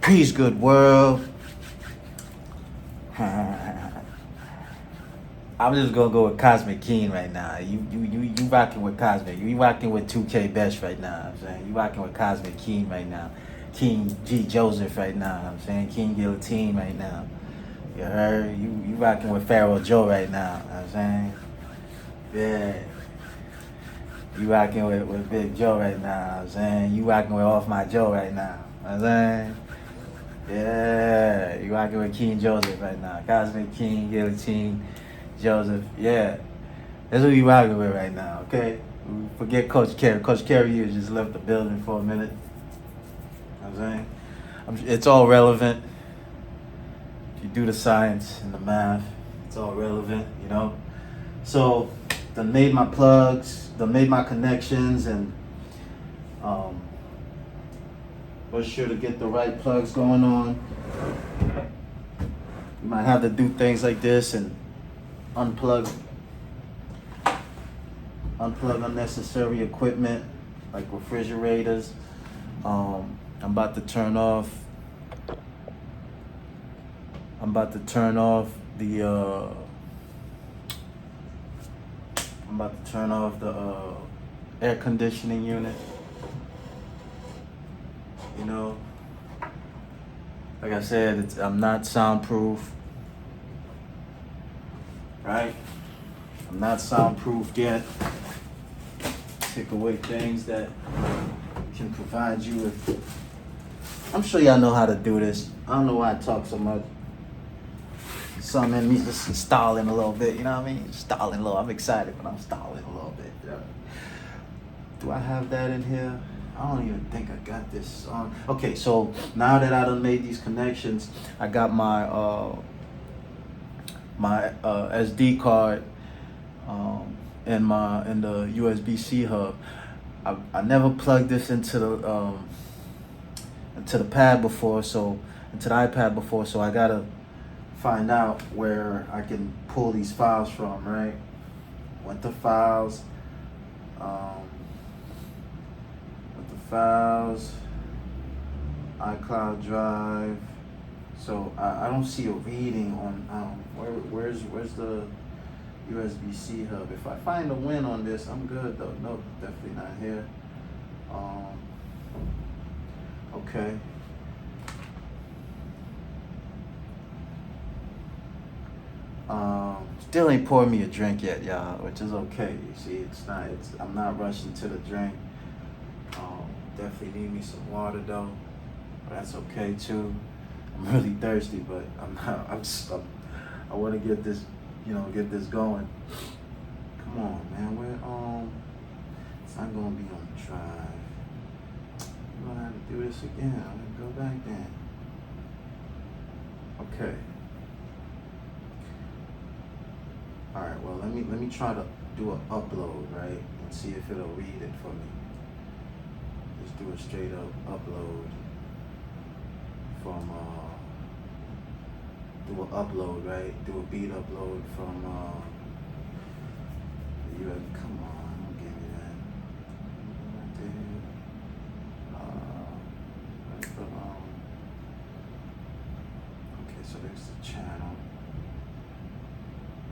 Peace, good world. I'm just gonna go with Cosmic King right now. You rocking with Cosmic. You rocking with 2K Best right now. I'm saying you rocking with Cosmic King right now. King G Joseph right now. I'm saying King Guillotine right now. You heard? You rocking with Pharaoh Joe right now. I'm saying, yeah. You rocking with Big Joe right now. I'm saying you rocking with Off My Joe right now. I'm saying. Yeah, you rocking with King Joseph right now. Cosmic King, Guillotine, Joseph. Yeah, that's who you rocking with right now, okay? Forget Coach Carey. Coach Carey, you just left the building for a minute. You know what I'm saying? It's all relevant. If you do the science and the math, it's all relevant, you know? So, done made my plugs, done made my connections, and was sure to get the right plugs going on. You might have to do things like this and unplug unnecessary equipment like refrigerators. I'm about to turn off the air conditioning unit. You know, like I said, I'm not soundproof, right? I'm not soundproof yet. Take away things that can provide you with. I'm sure y'all know how to do this. I don't know why I talk so much. Something in me just stalling a little bit, you know what I mean? Stalling a little. I'm excited, but I'm stalling a little bit. Yeah. Do I have that in here? I don't even think I got this on. Okay, so now that I done made these connections, I got my SD card in the USB-C hub. I never plugged this into the pad before, so into the iPad before, so I gotta find out where I can pull these files from, right? Went to files, iCloud Drive. So I don't see a reading on where's the USB-C hub. If I find a win on this, I'm good though. Nope, definitely not here. Okay. Still ain't poured me a drink yet, y'all, which is okay. You see, I'm not rushing to the drink. Definitely need me some water though. But that's okay too. I'm really thirsty, but I want to get this, get this going. Come on, man. It's not gonna be on the drive. I'm gonna have to do this again. I'm gonna go back then. Okay. All right. Well, let me try to do an upload, right, and see if it'll read it for me. Just do a straight up upload from do an upload, right? Do a beat upload from come on, don't give me that. Right there. Okay, so there's the channel.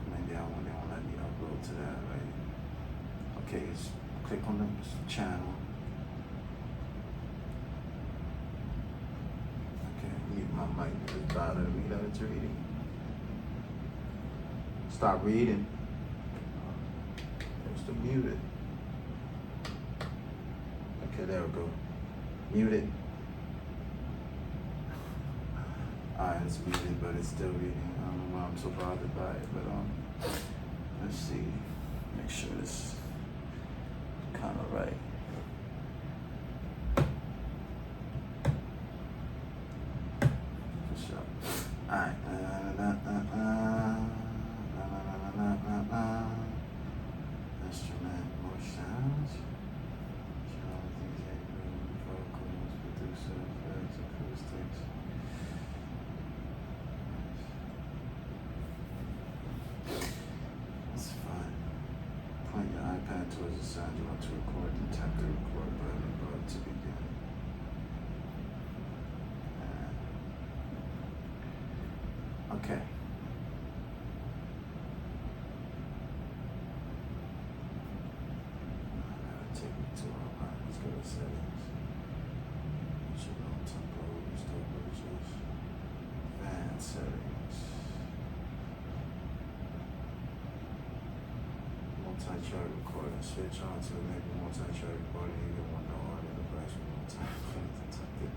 Maybe they won't let me upload to that, right? Okay, just click on the channel. Mute my mic is bothering me that it's reading. Stop reading. There's to mute it. Okay, there we go. Mute it. Alright, it's muted, but it's still reading. I don't know why I'm so bothered by it, but let's see. Make sure this is kind of right. Alright. Instrument, more sounds. Vocals, producer, effects, acoustics. That's fine. Point your iPad towards the sound you want to record and tap the record button above to begin. Okay. Take me to let's go to settings. You should know tempo, restore purchase, advanced settings, multi-track recording. Switch on to enable multi-track recording. Either one or all the device with multi-track detected.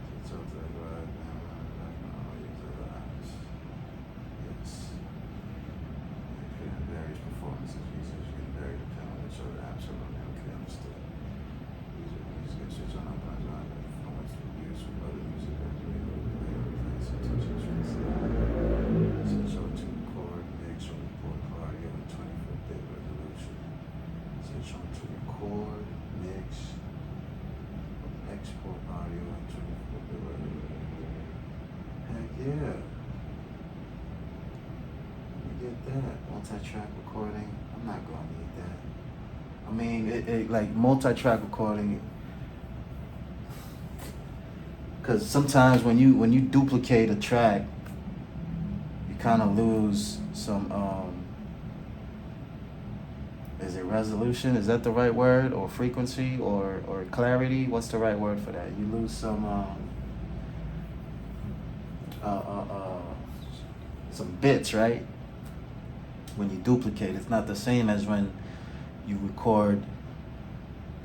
Switch on to the right now. User apps. Yes. Various performances. Users can vary depending on which other apps are running. Okay, understood. Users can switch on up and on performance reviews from other music switch on to record, mix, or report audio in 24-bit resolution. Switch on to record, mix, or export audio in 24-bit resolution. Heck yeah. Get that multi-track recording. I'm not gonna need that. I mean, it like multi-track recording, because sometimes when you duplicate a track, you kind of lose some. Is it resolution? Is that the right word, or frequency, or clarity? What's the right word for that? You lose some bits, right? When you duplicate, it's not the same as when you record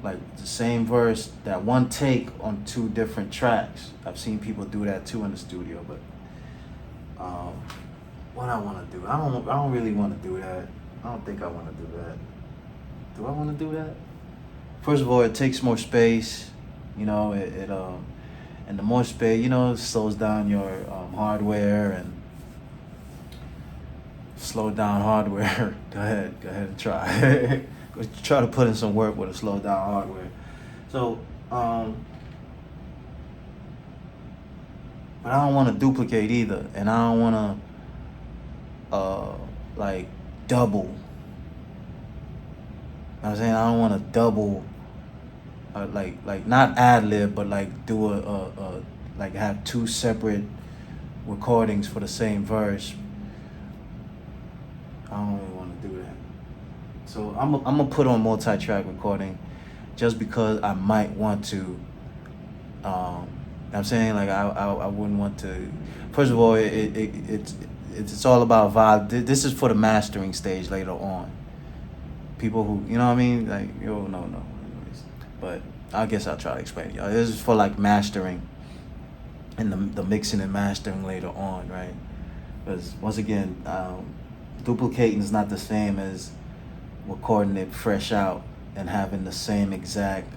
like the same verse, that one take on two different tracks. I've seen people do that too in the studio, but what I want to do, I don't really want to do that. I don't think I want to do that. Do I want to do that? First of all, it takes more space, you know. And the more space, you know, it slows down your hardware and. Slow down hardware. Go ahead and try. Try to put in some work with a slow down hardware. So, but I don't want to duplicate either, and I don't want to like double. You know what I'm saying? I don't want to double, like not ad lib, but like do a like have two separate recordings for the same verse. I don't really want to do that. So I'm gonna put on multi-track recording, just because I might want to. I'm saying, like, I wouldn't want to. First of all, it's all about vibe. This is for the mastering stage later on. People who, you know what I mean, like, no. Anyways, but I guess I'll try to explain it, y'all. This is for like mastering, and the mixing and mastering later on, right? Because once again, duplicating is not the same as recording it fresh out and having the same exact.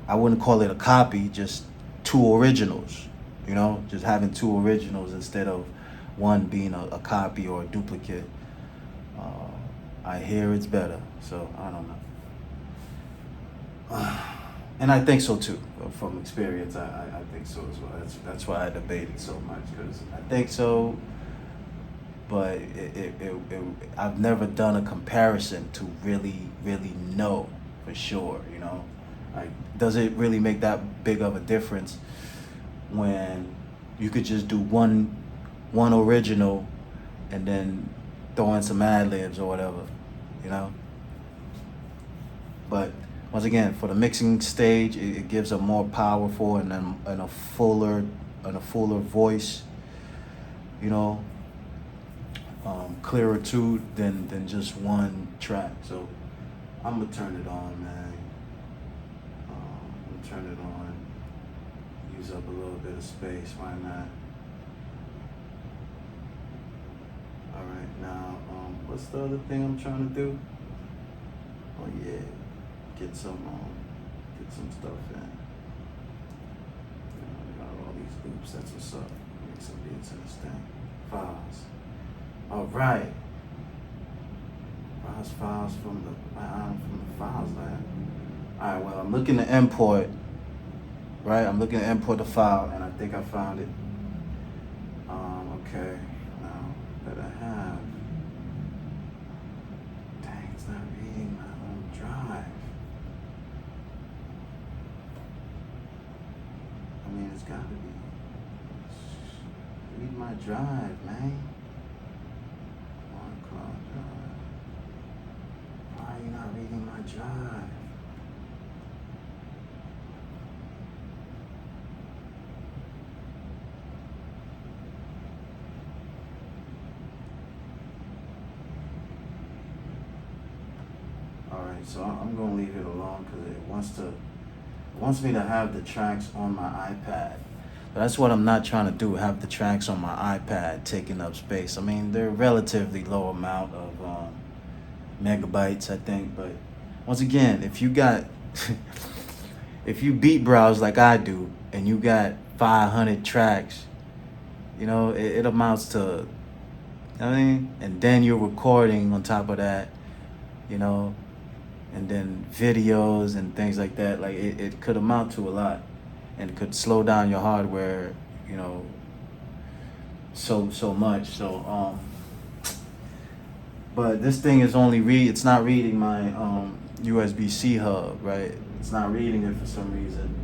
I wouldn't call it a copy, just two originals. You know, just having two originals instead of one being a copy or a duplicate. I hear it's better, so I don't know. And I think so too, from experience. I think so as well. That's why I debated so much, because I think so. But I've never done a comparison to really know for sure. You know, like, does it really make that big of a difference when you could just do one original and then throw in some ad libs or whatever, you know? But once again, for the mixing stage, it gives a more powerful and a fuller voice, you know, clearer too than just one track. So I'm gonna turn it on, man. I'm gonna turn it on. Use up a little bit of space. Why not? All right, now, what's the other thing I'm trying to do? Oh yeah, get some stuff in. I got all these loops. That's what's up. Make some beats in this thing. Files. All right. Files from the files lab. All right. Well, I'm looking to import. Right. I'm looking to import the file, and I think I found it. Okay. Now that I have. Dang, it's not reading my own drive. I mean, it's gotta be. read my drive, man. On cloud drive. Why are you not reading my drive? Alright, so I'm gonna leave it alone because it wants me to have the tracks on my iPad. But that's what I'm not trying to do, have the tracks on my iPad taking up space. I mean, they're a relatively low amount of megabytes, I think. But once again, if you got, if you beat browse like I do, and you got 500 tracks, you know, it amounts to, you know what I mean? And then you're recording on top of that, you know, and then videos and things like that. Like it could amount to a lot, and it could slow down your hardware, you know, so much. So but this thing is only it's not reading my USB-C hub, right? It's not reading it for some reason.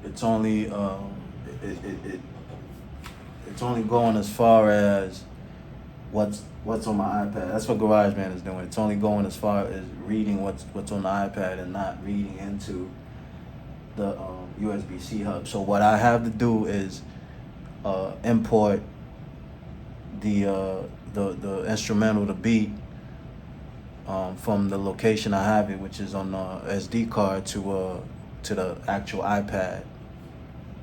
It's only it's only going as far as what's on my iPad. That's what GarageBand is doing. It's only going as far as reading what's on the iPad and not reading into the USB-C hub. So what I have to do is import the instrumental, the beat, from the location I have it, which is on the SD card, to the actual iPad.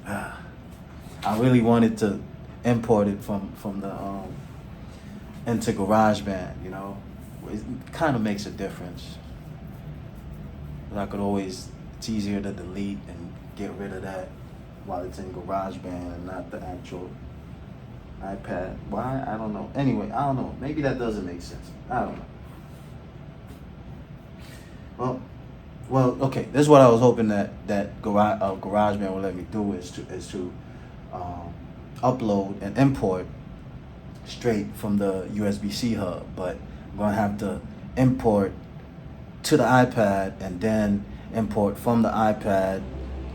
I really wanted to import it from the into GarageBand, you know. It kind of makes a difference. But I could always, it's easier to delete and get rid of that while it's in GarageBand and not the actual iPad. Why? I don't know. Anyway, I don't know. Maybe that doesn't make sense. I don't know. Well, okay. This is what I was hoping that GarageBand will let me do is to upload and import straight from the USB-C hub, but I'm gonna have to import to the iPad and then import from the iPad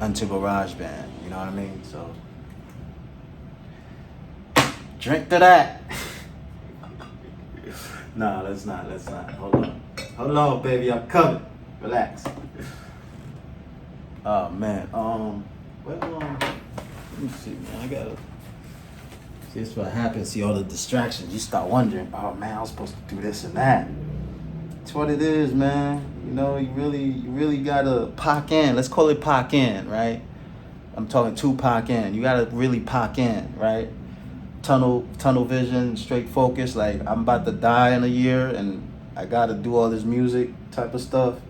onto GarageBand. You know what I mean? So drink to that. Nah, let's not. Hold on, baby. I'm coming. Relax. Oh man. Let me see, man. I gotta. See, that's what happens. See all the distractions. You start wondering, oh man, I was supposed to do this and that. That's what it is, man. You know, you really gotta park in. Let's call it park in, right? I'm talking to park in. You gotta really park in, right? Tunnel vision, straight focus. Like, I'm about to die in a year, and I gotta do all this music type of stuff.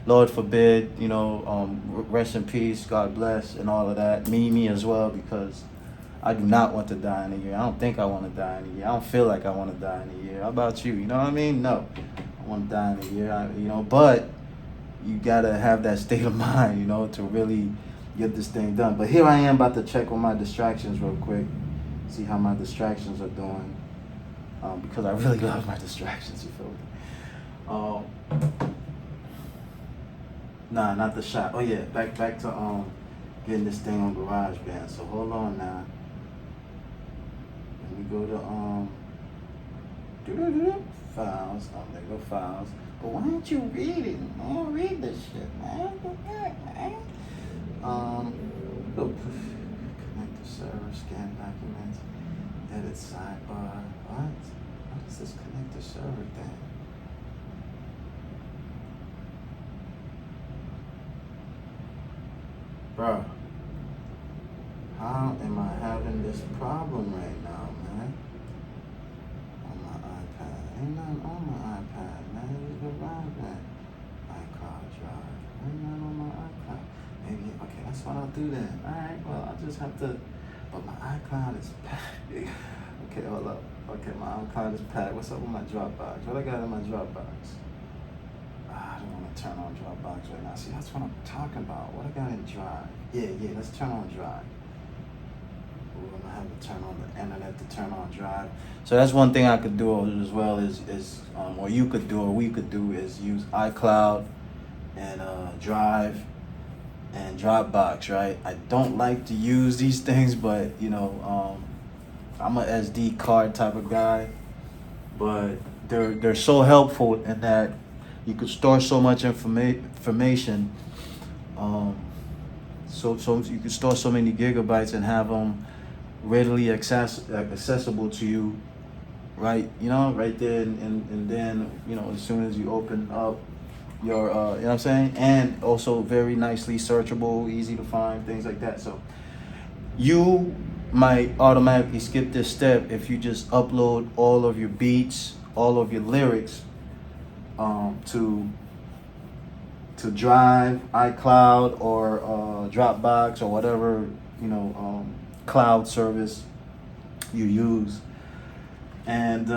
Lord forbid, you know, rest in peace, God bless, and all of that. Me as well, because I do not want to die in a year. I don't think I want to die in a year. I don't feel like I want to die in a year. How about you? You know what I mean? No, I want to die in a year. You know, but you gotta have that state of mind, you know, to really get this thing done. But here I am about to check on my distractions real quick, see how my distractions are doing, because I really love my distractions. You feel me? Nah, not the shot. Oh yeah, back to getting this thing on GarageBand. So hold on now. Let me go to files. Oh, there go files. But why aren't you reading? Man, read this shit, man. Go connect to server, scan documents, edit sidebar. What is this connect to server thing? Bro, how am I having this problem right now, man? On my iPad. Ain't nothing on my iPad, man. It's the man. iCloud drive. Ain't nothing on my iCloud. Maybe, okay, that's what I'll do then. Alright, well, I'll just have to, but my iCloud is packed. Okay, hold up. Okay, my iCloud is packed. What's up with my Dropbox? What I got in my Dropbox? I don't want to turn on Dropbox right now. See, that's what I'm talking about. What I got in Drive? Yeah, let's turn on Drive. Ooh, I'm gonna have to turn on the internet to turn on Drive. So that's one thing I could do as well is or you could do, or we could do, is use iCloud and Drive, and Dropbox, right? I don't like to use these things, but I'm a SD card type of guy. But they're so helpful in that you could store so much information. Um, so you can store so many gigabytes and have them readily accessible to you, right? Right there, and then as soon as you open up your, you know what I'm saying, and also very nicely searchable, easy to find, things like that. So you might automatically skip this step if you just upload all of your beats, all of your lyrics, to Drive, iCloud, or Dropbox, or whatever cloud service you use. And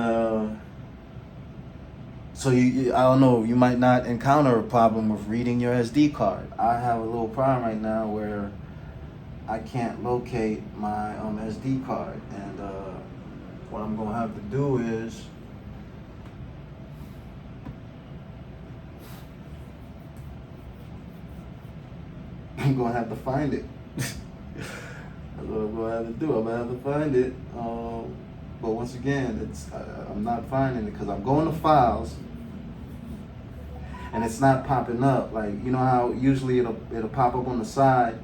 so I don't know, you might not encounter a problem with reading your SD card. I have a little problem right now where I can't locate my SD card, and what I'm gonna have to do is I'm gonna have to find it. That's what I'm gonna have to do. I'm gonna have to find it. But once again, I'm not finding it because I'm going to files and it's not popping up. Like, you know how usually it'll pop up on the side,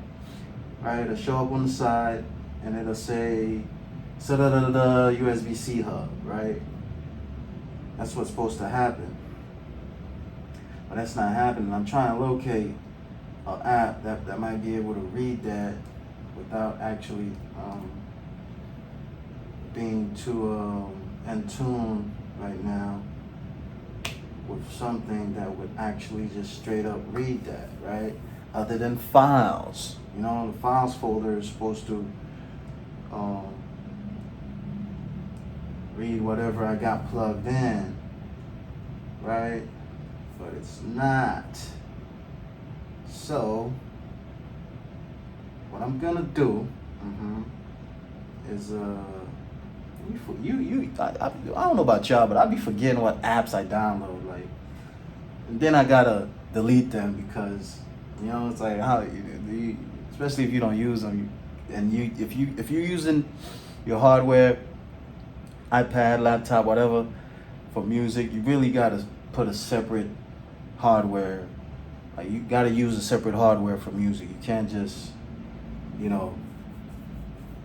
right? It'll show up on the side and it'll say USB-C hub, right? That's what's supposed to happen. But that's not happening. I'm trying to locate an app that might be able to read that without actually being too in tune right now with something that would actually just straight up read that, right? Other than files. The files folder is supposed to read whatever I got plugged in, right? But it's not. So what I'm gonna do is I don't know about y'all, but I be forgetting what apps I download, like, and then I gotta delete them because it's like how especially if you don't use them, and if you're using your hardware, iPad, laptop, whatever, for music, you really gotta put a separate hardware. Like, you gotta use a separate hardware for music. You can't just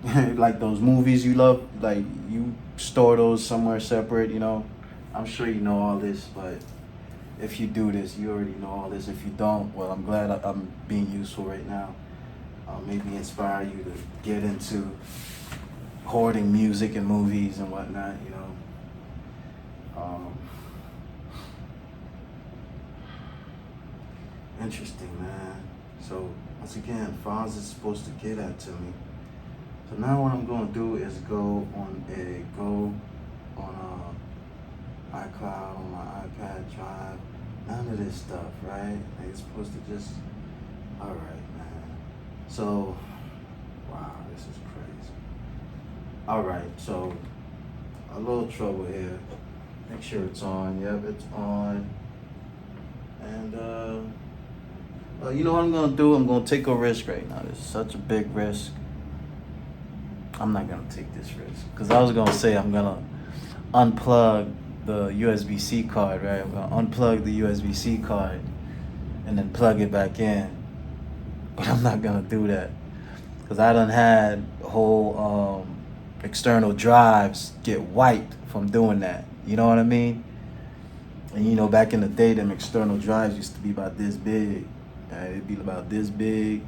like those movies you love, like, you store those somewhere separate. I'm sure you know all this, but if you do this, you already know all this. If you don't, well, I'm glad I'm being useful right now. Maybe inspire you to get into hoarding music and movies and whatnot. Interesting, man. So once again, files is supposed to get that to me. So now what I'm gonna do is go on iCloud, on my iPad Drive. None of this stuff, right? Like, it's supposed to just. All right, man. So, wow, this is crazy. All right, so a little trouble here. Make sure it's on. Yep, it's on. And you know what I'm gonna do? I'm gonna take a risk right now. This is such a big risk. I'm not gonna take this risk because I was gonna say I'm gonna unplug the USB-C card, right? I'm gonna unplug the USB-C card and then plug it back in. But I'm not gonna do that because I done had whole external drives get wiped from doing that. You know what I mean? And back in the day, them external drives used to be about this big. It'd be about this big,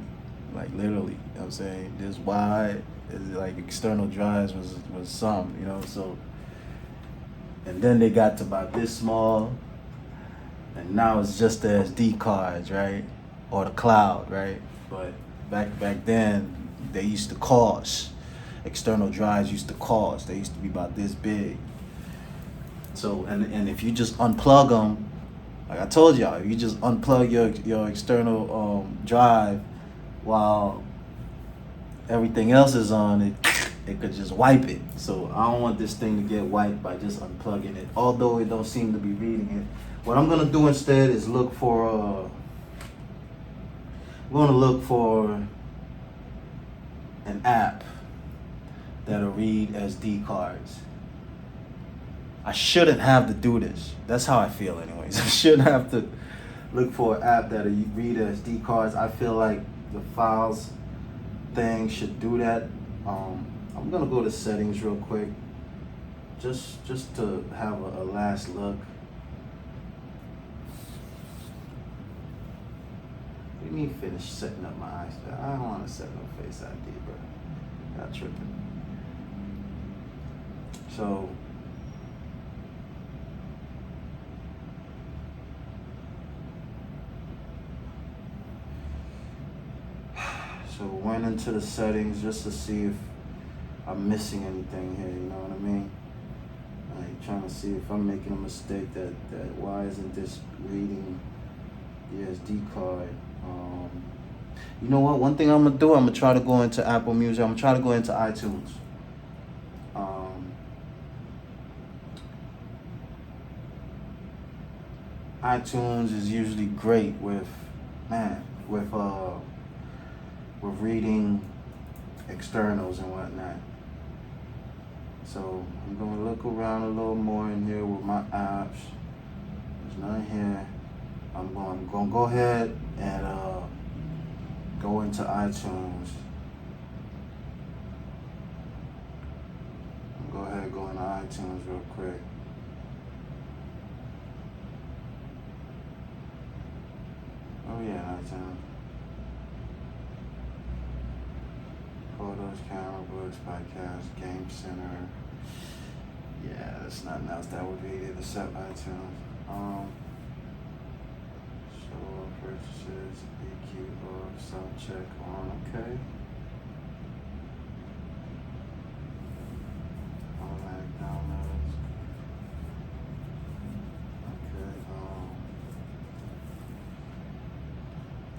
like literally, you know what I'm saying? This wide. It's like external drives was some, so. And then they got to about this small, and now it's just the SD cards, right? Or the cloud, right? But back then, they used to cost. External drives used to cost. They used to be about this big. So, and if you just unplug them, like I told y'all, if you just unplug your external drive while everything else is on it could just wipe it. So I don't want this thing to get wiped by just unplugging it, although it don't seem to be reading it. What I'm gonna do instead is look for I'm going to look for an app that'll read SD cards. I shouldn't have to do this. That's how I feel anyways. I shouldn't have to look for an app that'll read SD cards. I feel like the files thing should do that. I'm gonna go to settings real quick, just to have a last look. Let me finish setting up my eyes. I don't want to set no Face ID, bro. Got tripping. So went into the settings just to see if I'm missing anything here, you know what I mean? Like trying to see if I'm making a mistake that why isn't this reading the SD card? You know what? One thing I'm gonna do, I'm gonna try to go into Apple Music. I'm gonna try to go into iTunes. iTunes is usually great with reading externals and whatnot. So I'm gonna look around a little more in here with my apps. There's none here. I'm gonna go ahead and go into iTunes. Go ahead and go into iTunes real quick. Oh yeah, iTunes. Photos, camera, books, podcast, game center. Yeah, there's nothing else that would be it except iTunes. Show purchases, EP4, sound check on, okay. Automatic downloads. Okay,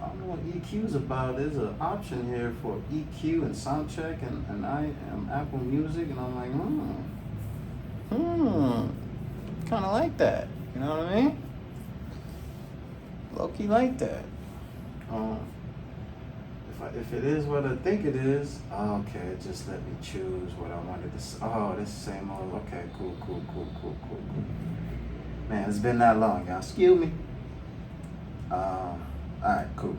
I don't know what EQ is about. There's an option here for EQ and sound check, and I am Apple Music, and I'm like, kind of like that. You know what I mean? Low-key like that. If it is what I think it is, okay, just let me choose what I wanted to. Oh, this is the same old. Okay, cool. Man, it's been that long, y'all. Excuse me. All right, cool.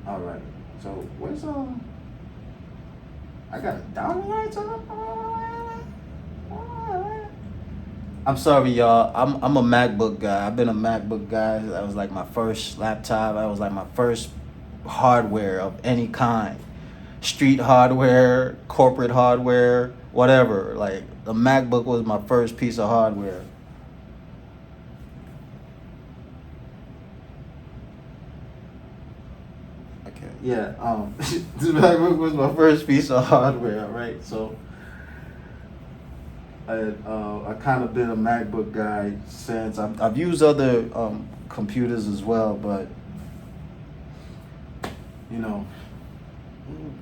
All right. So where's I got a dollar lights on. I'm sorry, y'all. I'm a MacBook guy. I've been a MacBook guy. That was like my first laptop. That was like my first hardware of any kind. Street hardware, corporate hardware, whatever. Like the MacBook was my first piece of hardware. Okay. Yeah. The MacBook was my first piece of hardware, right? So I kind of been a MacBook guy since. I've used other computers as well, but you know,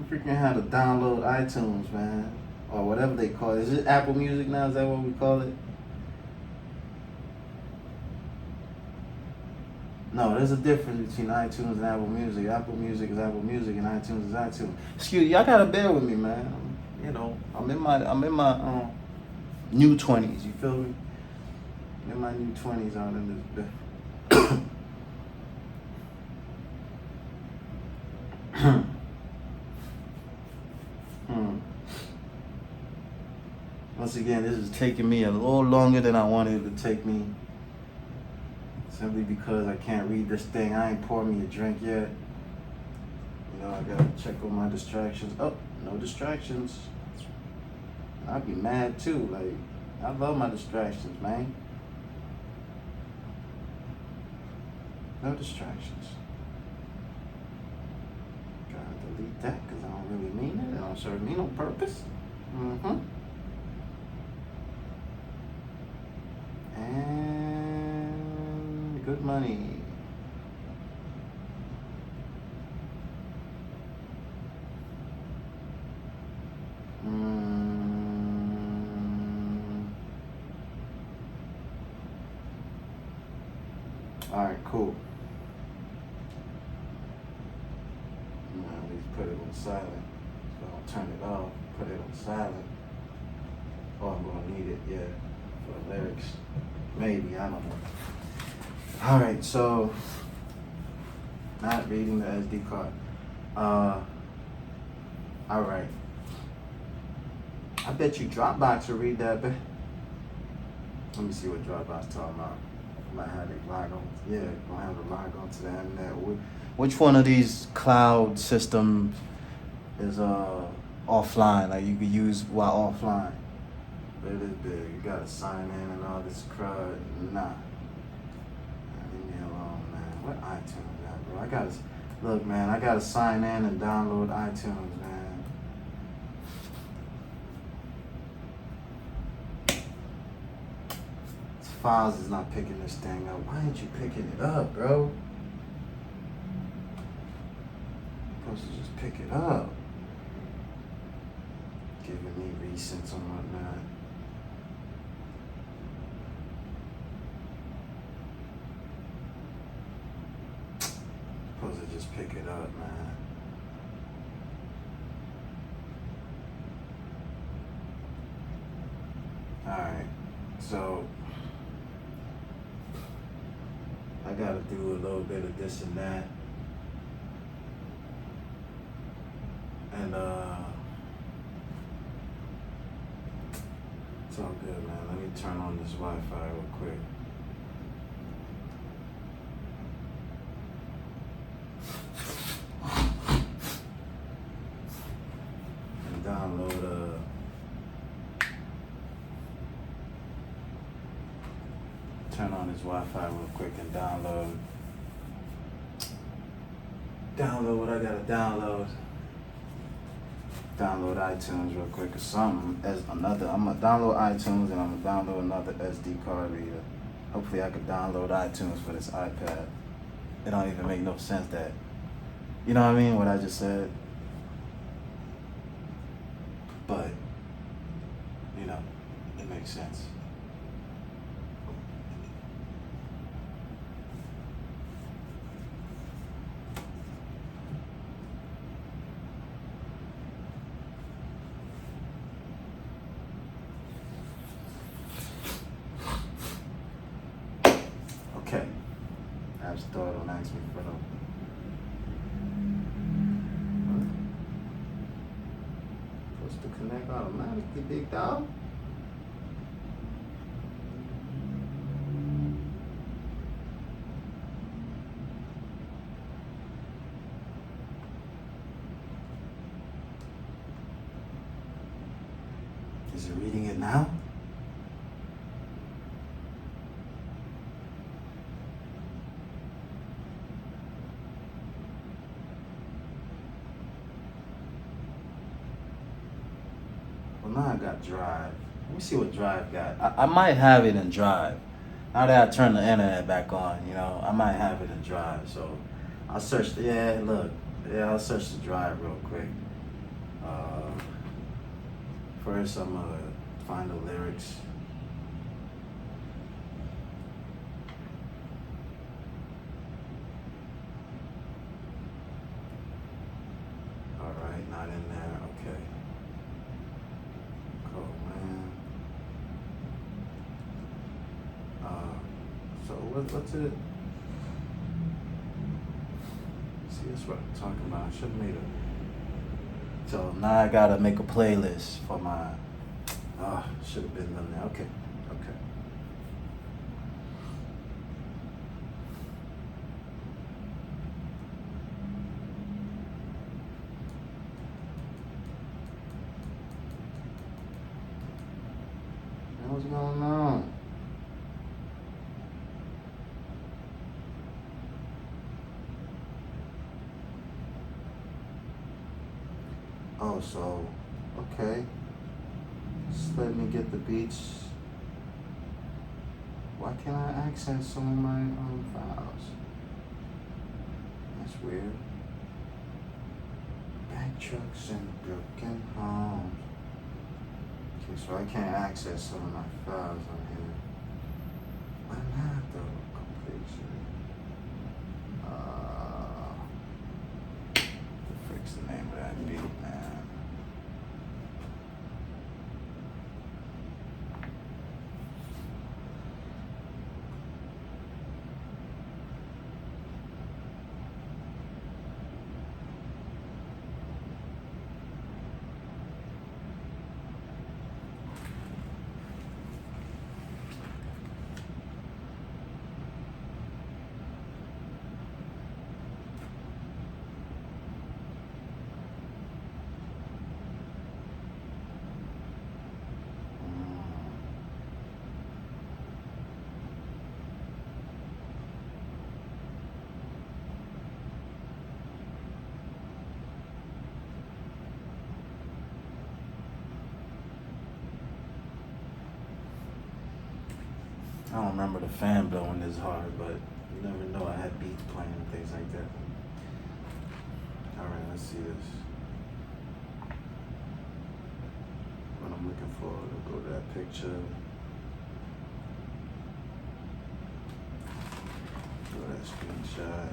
freaking how to download iTunes, man, or whatever they call it. Is it Apple Music now? Is that what we call it? No, there's a difference between iTunes and Apple Music. Apple Music is Apple Music, and iTunes is iTunes. Excuse me, y'all gotta bear with me, man. I'm in my new 20s. You feel me? I'm in my new 20s out in this. Once again, this is taking me a little longer than I wanted it to take me. Simply because I can't read this thing. I ain't poured me a drink yet. I gotta check on my distractions. Oh, no distractions. I'd be mad too. Like, I love my distractions, man. No distractions. Gotta delete that because I don't really mean it. It don't serve me no purpose. And good money. Alright, cool. I'm gonna at least put it on silent. So I'll turn it off, put it on silent. Oh, I'm gonna need it, yeah, for the lyrics. Maybe, I don't know. Alright, so not reading the SD card. Alright. I bet you Dropbox will read that, but let me see what Dropbox talking about. Might have it log on. Yeah, gonna have to log on to the internet. Which one of these cloud systems is offline? Like you could use while offline. But it is big. You gotta sign in and all this crud. Nah. Leave me alone, man. What iTunes at, bro? I gotta sign in and download iTunes, man. Files is not picking this thing up. Why ain't you picking it up, bro? You're supposed to just pick it up. Giving me recents and whatnot. Supposed to just pick it up, man. Alright, so I gotta do a little bit of this and that. And it's all good, man. Let me turn on this Wi-Fi real quick. And download turn on this Wi-Fi real quick and download what I gotta download. Download iTunes real quick or something. I'm gonna download iTunes and I'm gonna download another SD card reader. Hopefully I can download iTunes for this iPad. It don't even make no sense that, you know what I mean, what I just said. But, you know, it makes sense. Okay. App Store don't ask me for no. Supposed to connect automatically, big dog. Is it reading it now? Well, now I got Drive. Let me see what Drive got. I might have it in Drive. Now that I turn the internet back on, you know, I might have it in Drive. So I'll search. I'll search the Drive real quick. First, I'm gonna find the lyrics. All right, not in there. Okay. Cool, man. So what's it? See, that's what I'm talking about. I should have made a. So now I gotta make a playlist for my. Should have been done there. Okay. What's going on? Oh, so, okay. Just let me get the beats. Why can't I access some of my files? That's weird. Bank trucks and broken homes. Okay, so I can't access some of my files on here. Why not though? Completely. What's the name of that beat, man? I don't remember the fan blowing this hard, but you never know. I had beats playing and things like that. Alright, let's see this. What I'm looking for, to go to that picture. Go to that screenshot.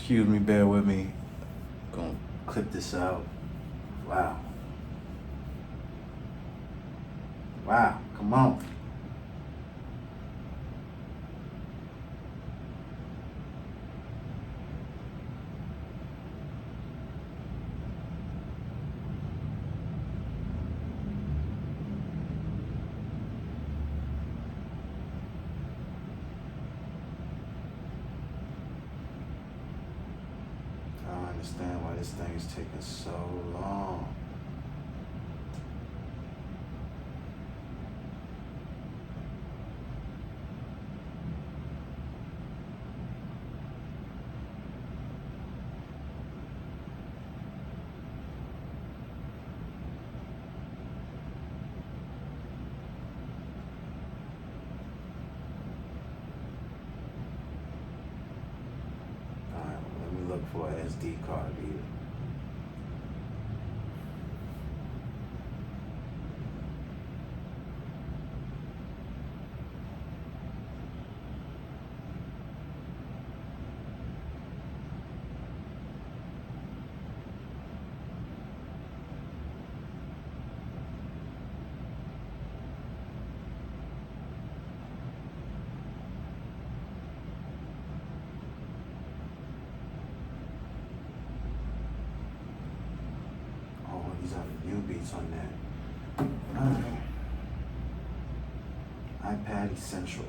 Excuse me, bear with me. Gonna clip this out. Wow. Wow, come on. I don't understand why this thing is taking so long. Look for an SD card reader. These are the new beats on that. iPad Essentials.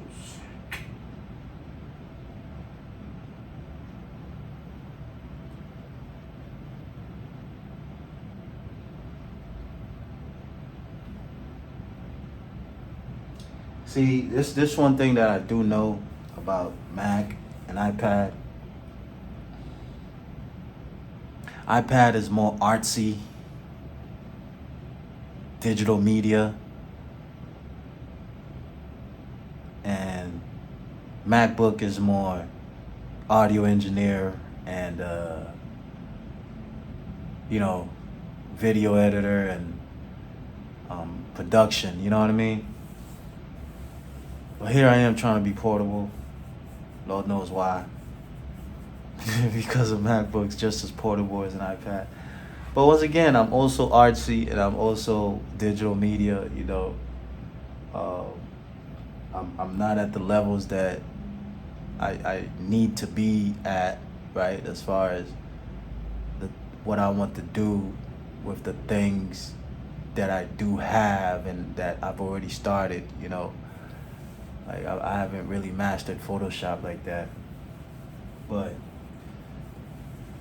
See, this one thing that I do know about Mac and iPad. iPad is more artsy, digital media, and MacBook is more audio engineer and video editor and production, you know what I mean? But here I am trying to be portable. Lord knows why. Because a MacBook's just as portable as an iPad. But once again, I'm also artsy and I'm also digital media. Um, I'm not at the levels that I need to be at, right? As far as the what I want to do with the things that I do have and that I've already started. Like I haven't really mastered Photoshop like that, but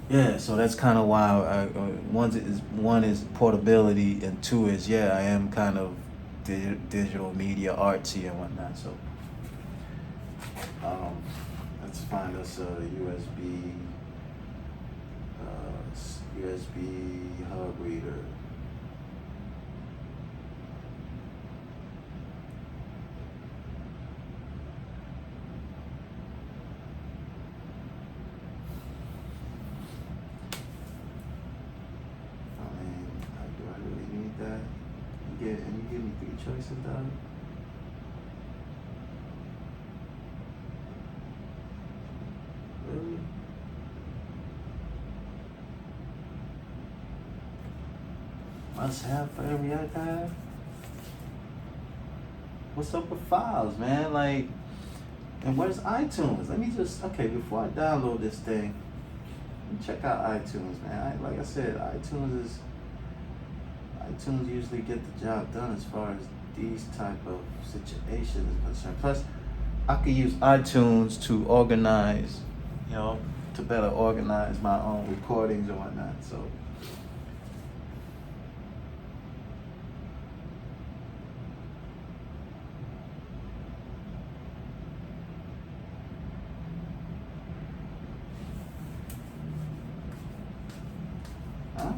yeah. So that's kind of why one is portability, and two is I am kind of digital media artsy and whatnot. So um, let's find us a USB hub reader. Do I really need that? You give me 3 choices, dog. Really? Must have for every iPad? What's up with files, man? Like, and where's iTunes? Let me just, okay, before I download this thing, let me check out iTunes, man. Like I said, iTunes usually get the job done as far as these type of situations is concerned. Plus, I could use iTunes to organize, to better organize my own recordings and whatnot. So, huh?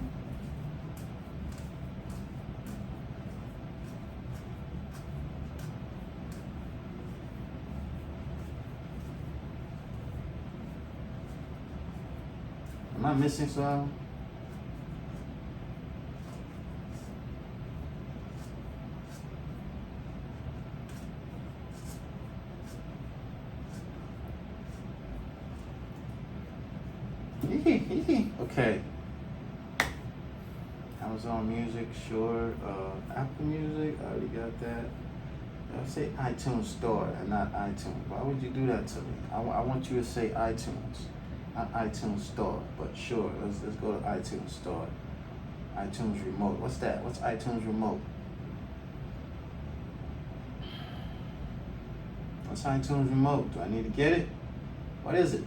Am I missing some? Okay. Amazon Music, sure. Apple Music, I already got that. I say iTunes Store and not iTunes. Why would you do that to me? I want you to say iTunes, not iTunes Store. But sure, let's go to iTunes Store. iTunes Remote. What's that? What's iTunes Remote? What's iTunes Remote? Do I need to get it? What is it?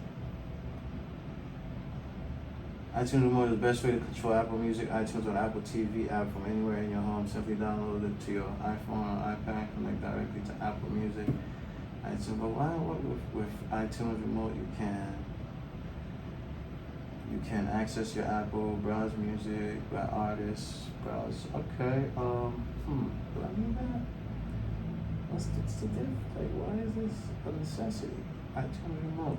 iTunes Remote is the best way to control Apple Music, iTunes, or Apple TV app from anywhere in your home. Simply download it to your iPhone or iPad, connect directly to Apple Music. iTunes, but why? With iTunes Remote, you can access your Apple, browse music, by artists, browse. Okay. Do I need that? What's the difference? Like, why is this a necessity? iTunes Remote.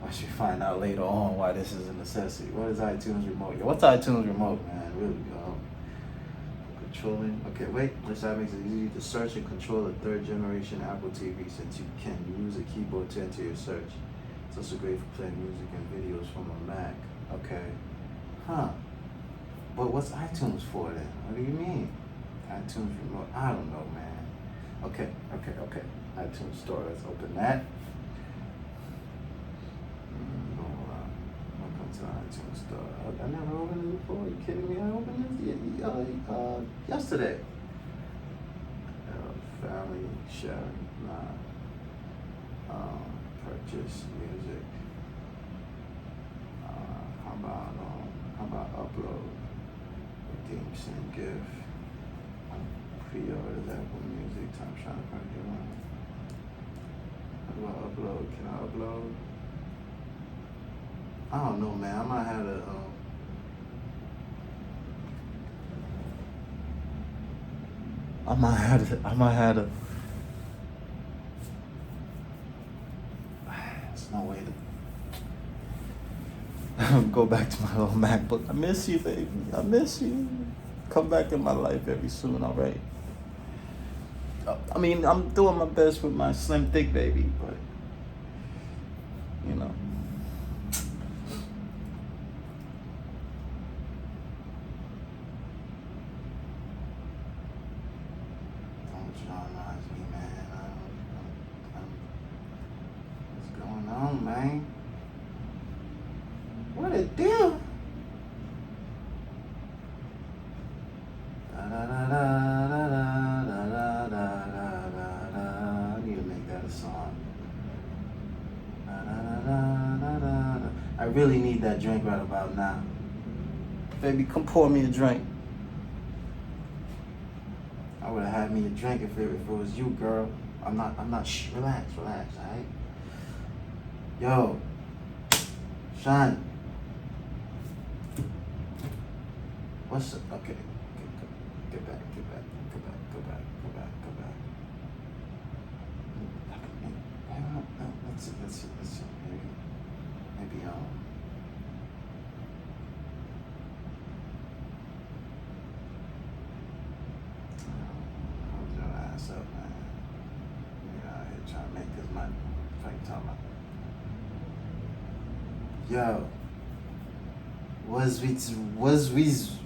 I should find out later on why this is a necessity. What is iTunes Remote? What's iTunes Remote, man? Really, controlling. Okay, wait. This app makes it easy to search and control a third-generation Apple TV since you can use a keyboard to enter your search. It's also great for playing music and videos from a Mac. Okay. Huh. But what's iTunes for then? What do you mean? iTunes Remote. I don't know, man. Okay. iTunes Store. Let's open that. To iTunes Store. I never opened it before. Are you kidding me? I opened it yesterday. Family sharing, purchase music. How about upload? Redeem, send gift. Pre-order Apple Music. Time trying to find it on. How about upload? Can I upload? I don't know, man. I might have to. I might have to. There's no way to go back to my little MacBook. I miss you, baby. I miss you. Come back in my life very soon, all right? I mean, I'm doing my best with my slim, thick baby, but Sean Mosby, man. What's going on, man? What a deal? Da da da da da da da da da da. I need to make that a song. Da da da da da da. I really need that drink right about now. Baby, come pour me a drink. I would have had me a drink if it was you, girl. I'm not, shh, relax, alright? Yo, Sean. What's up? Okay, get back. Let's see. Maybe, hold your ass up, man. You're out here trying to make this money. What you talking about? Yo, was we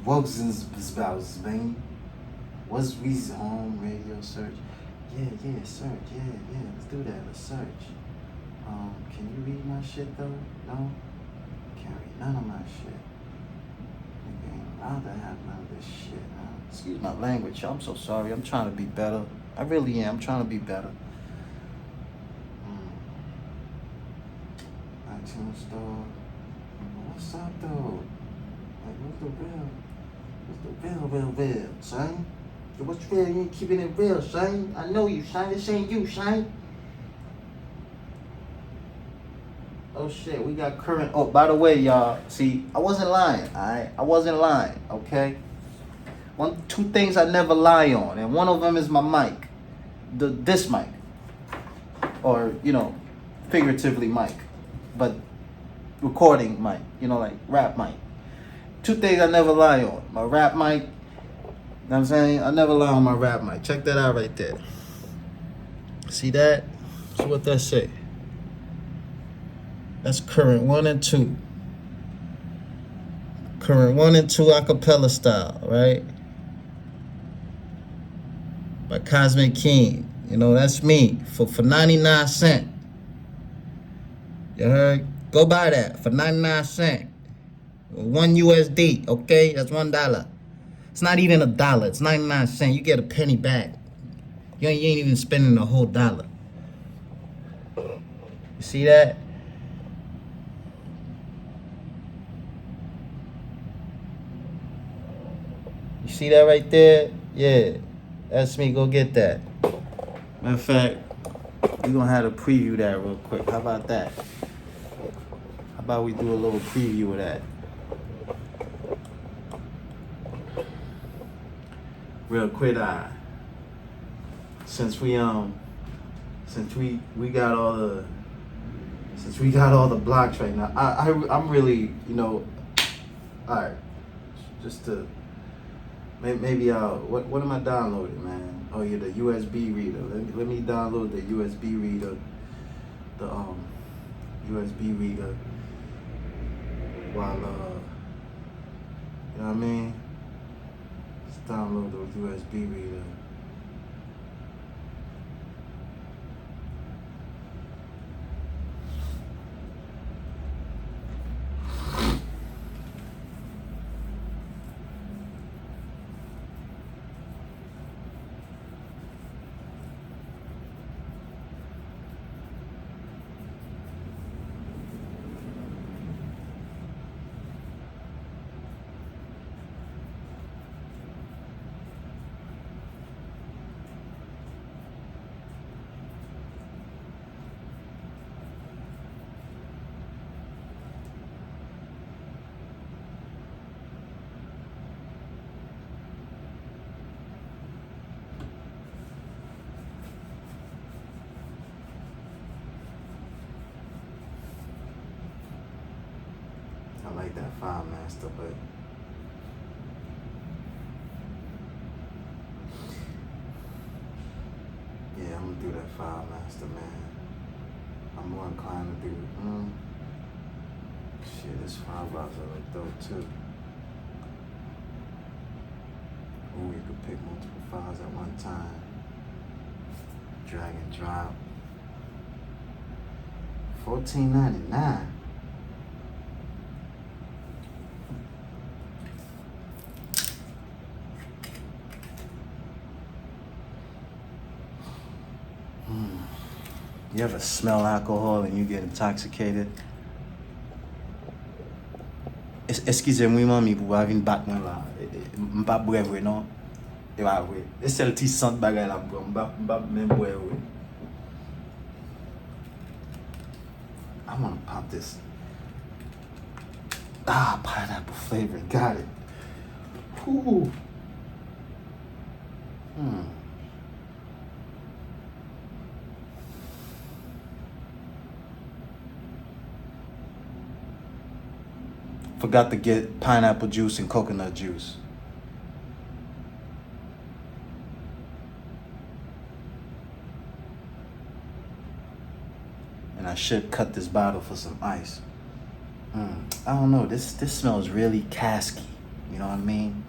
Wogsensbaus, man? Was we home radio search? Yeah, search. Yeah. Let's do that. Let's search. Can you read my shit though? No? Can't read none of my shit. Nigga ain't allowed to have none of this shit. Excuse my language. I'm so sorry. I'm trying to be better. I really am. I'm trying to be better. iTunes Store. What's up though? Like, what's the real, son? What's real? You ain't keeping it real, son. I know you, son. This ain't you, son. Oh shit, we got current. Oh, by the way, y'all. See, I wasn't lying, alright? I wasn't lying, okay? Two things I never lie on, and one of them is my mic. This mic. Or, figuratively mic. But recording mic, like rap mic. Two things I never lie on. My rap mic. You know what I'm saying? I never lie on my rap mic. Check that out right there. See that? See what that say? That's current 1 and 2. Current 1 and 2 acapella style, right? By Cosmic King. That's me. For 99 cents. You heard? Go buy that for 99 cents. 1 USD, okay? That's $1. It's not even $1. It's 99 cents. You get a penny back. You ain't even spending a whole dollar. You see that? You see that right there? Yeah. That's me. Go get that. Matter of fact, we're going to have to preview that real quick. How about that? How about we do a little preview of that? Real quick, since we got all the blocks right now, I'm really, all right, just to maybe what am I downloading, man? Oh yeah, the USB reader. Let me download the USB reader, the USB reader while you know what I mean? Let's download the USB reader. I like that file master, but yeah, I'm gonna do that file master, man. I'm more inclined to do shit, this file browser look dope too. Ooh, you could pick multiple files at one time. drag and drop. $14.99. You ever smell alcohol and you get intoxicated? Excusez-moi, mami, pou avin bat mwen la. M'pa brevwe, non? E va vwe. E sel ti sant bagay la bro. M'pa men brevwe. I wanna pop this. Ah, pineapple flavor. Got it. Ooh. Forgot to get pineapple juice and coconut juice. And I should cut this bottle for some ice. I don't know, this smells really casky. You know what I mean?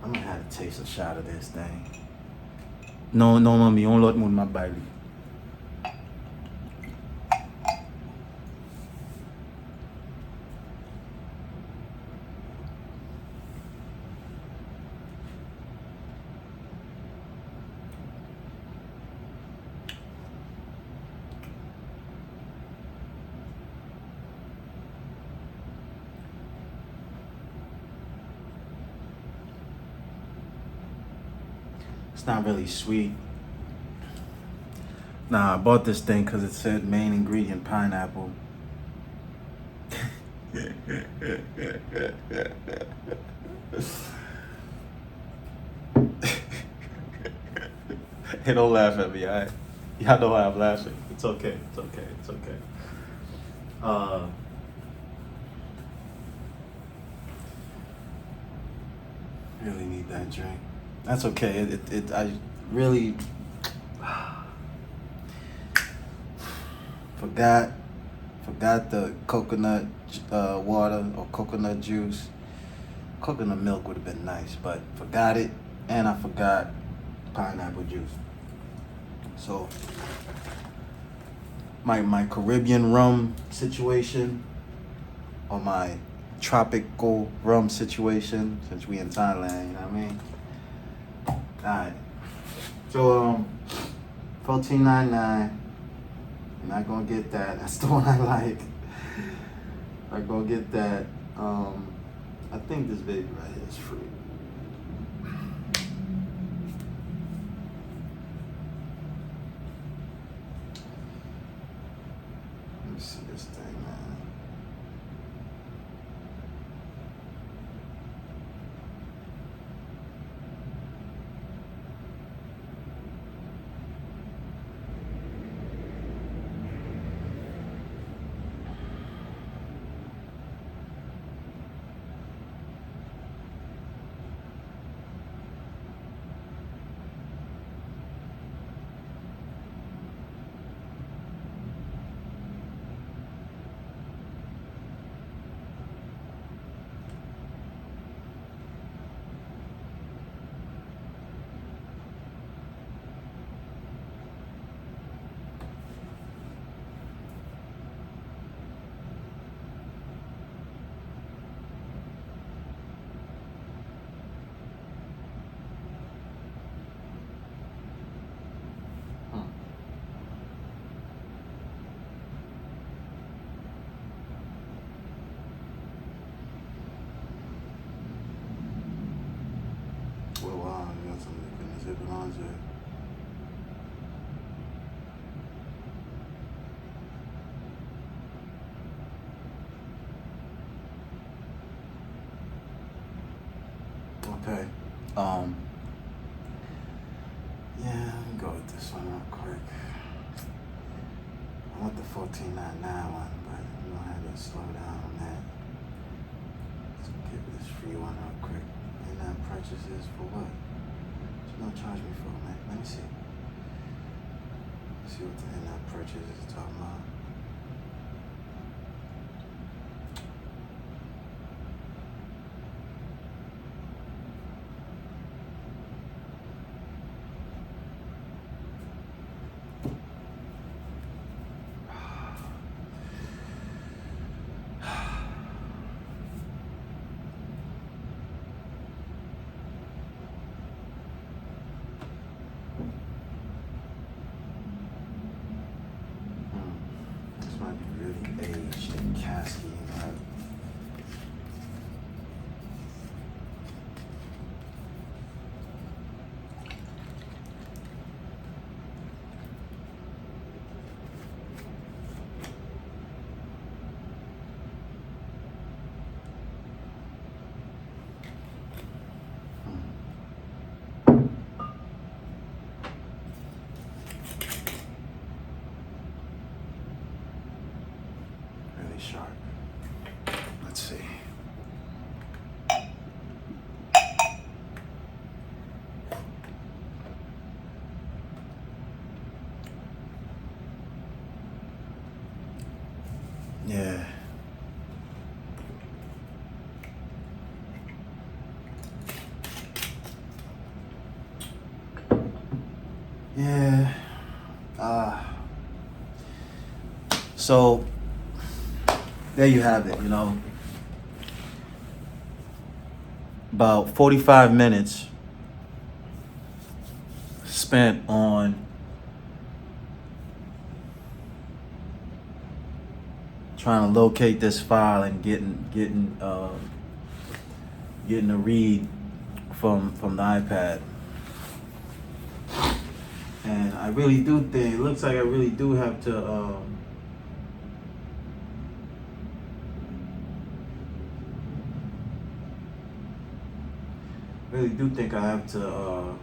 I'm gonna have to taste a shot of this thing. Non, mami, yon lot moun ma bay li. It's not really sweet. Nah, I bought this thing because it said main ingredient pineapple. Hey, don't laugh at me, alright? Y'all know why I'm laughing. It's okay. Really need that drink. That's okay. I really forgot the coconut water or coconut juice. Coconut milk would have been nice, but forgot it, and I forgot pineapple juice. So my Caribbean rum situation or my tropical rum situation, since we in Thailand, you know what I mean? Alright. So $14.99. I'm not gonna get that. That's the one I like. I'm gonna get that. I think this baby right here is free. Let me see this thing, man. Oh wow, you got some liquid in this Hippolange. Okay. Yeah, let me go with this one real quick. I want the $14.99 one, but I'm gonna have to slow down on that. Let's get this free one real quick. And then purchases for what? What you gonna charge me for, man? Let me see. See what the in-app purchase is talking about. Yeah. So there you have it. About 45 minutes spent on trying to locate this file and getting a read from the iPad. And I really do think it looks like I really do have to really do think I have to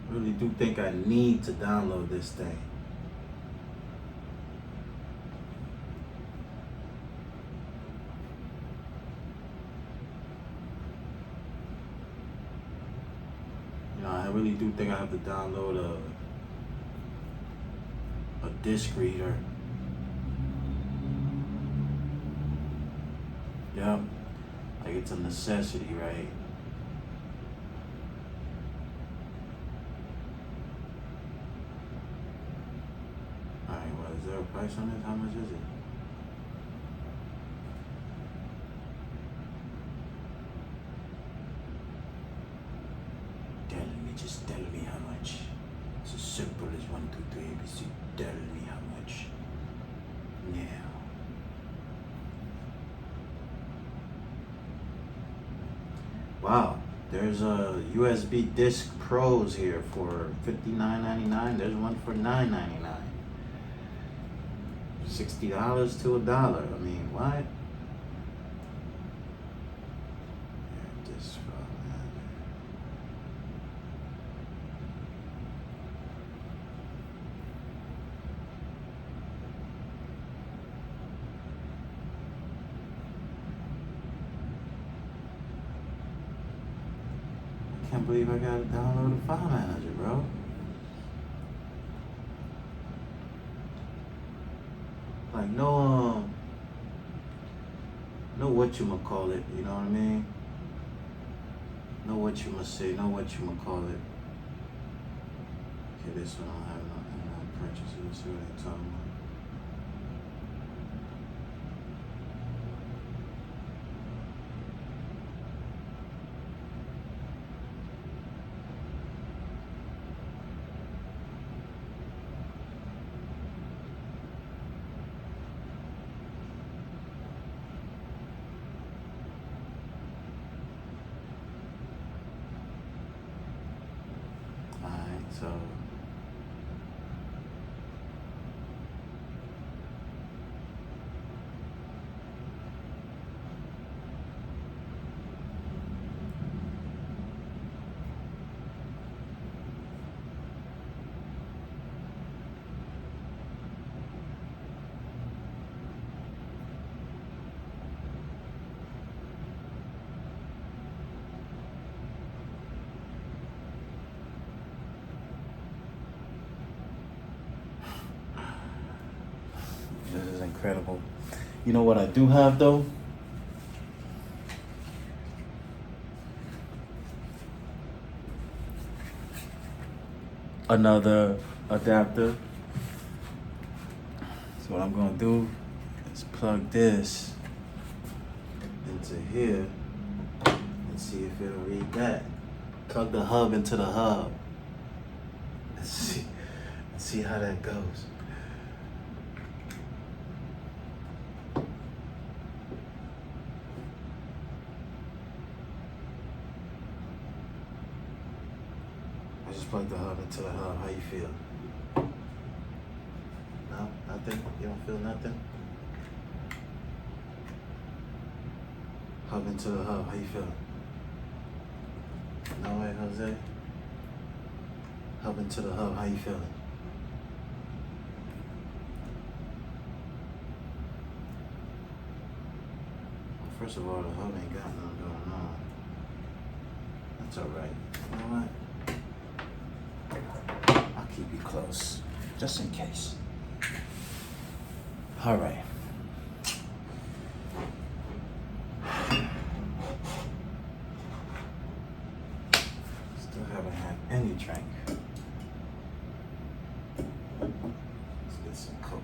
really do think I need to download this thing. I really do think I have to download a disc reader. Yep. Like it's a necessity, right? Alright, well, is there a price on this? How much is it? Just tell me how much. It's as simple as 1, 2, 3, ABC. Tell me how much. Now. Wow, there's a USB disc pros here for $59.99. There's one for $9.99. $60 to $1. I mean, what? I can't believe I gotta download a file manager, bro. Like no whatchamacallit, you know what I mean? No whatchamasay, no whatchamacallit. Okay, this one I don't have no purchases. Let's see what they're talking about. So this is incredible. You know what I do have though? Another adapter. So what I'm gonna do is plug this into here and see if it'll read that. Plug the hub into the hub. Let's see how that goes. I just plugged the hub into the hub. How you feel? No? Nothing? You don't feel nothing? Hub into the hub. How you feel? No way, Jose? Hub into the hub. How you feeling? Well, first of all, the hub ain't got nothing going on. That's alright. You know what? keep you close, just in case. All right. Still haven't had any drink. Let's get some Coke.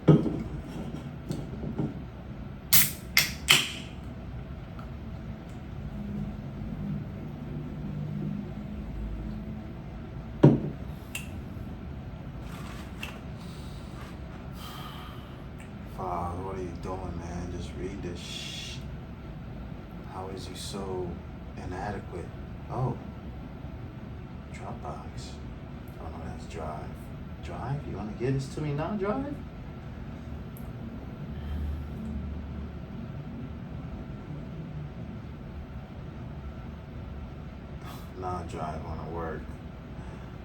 Father, what are you doing, man? Just read this How is you so inadequate? Oh, Dropbox. Oh no, that's Drive. Drive? You want to get this to me now, Drive? Nah, Drive want to work.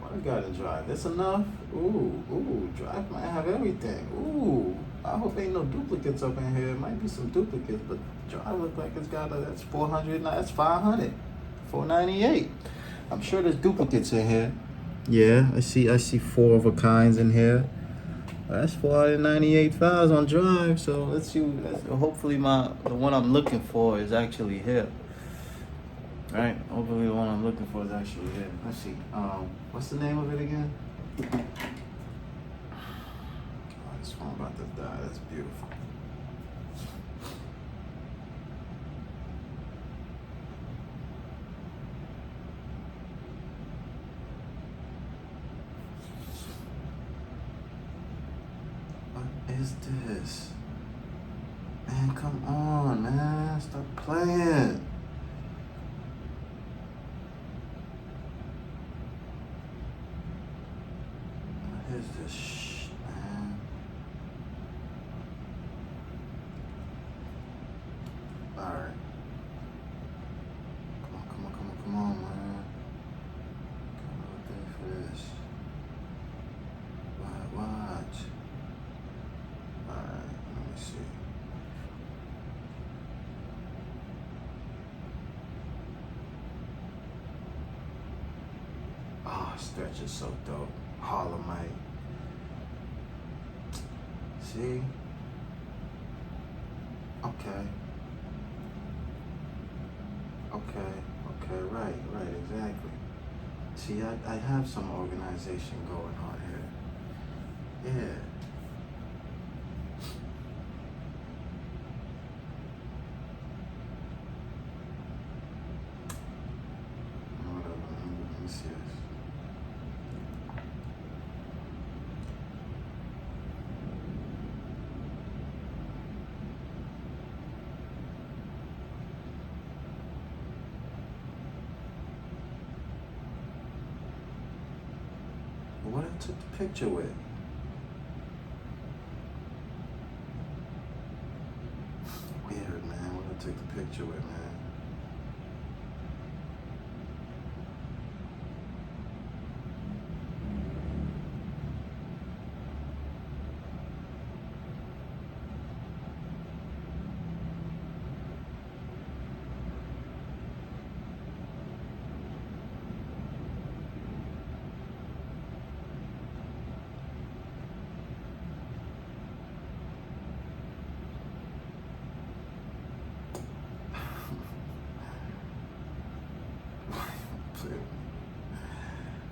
What I got to Drive? This enough? Ooh, Drive might have everything. Ooh, I hope ain't no duplicates up in here. It might be some duplicates, but Drive look like it's got that's 400, that's 500, 498. I'm sure there's duplicates in here. Yeah, I see 4 of a kinds in here. That's 498 files on Drive. So let's see. Hopefully the one I'm looking for is actually here. Right? Hopefully the one I'm looking for is actually here. Let's see. What's the name of it again? Oh, this phone about to die. That's beautiful. What is this? Man, come on, man. Stop playing. What is this man? Alright. Come on, man. Can't pay for this. Watch. Alright, let me see. Oh, Stretch is so dope. Harlemite. See? Okay, right, exactly. See, I have some organization going on here. Yeah. Whatever, let me see this. What I took the picture with? Weird, man. What I took the picture with, man.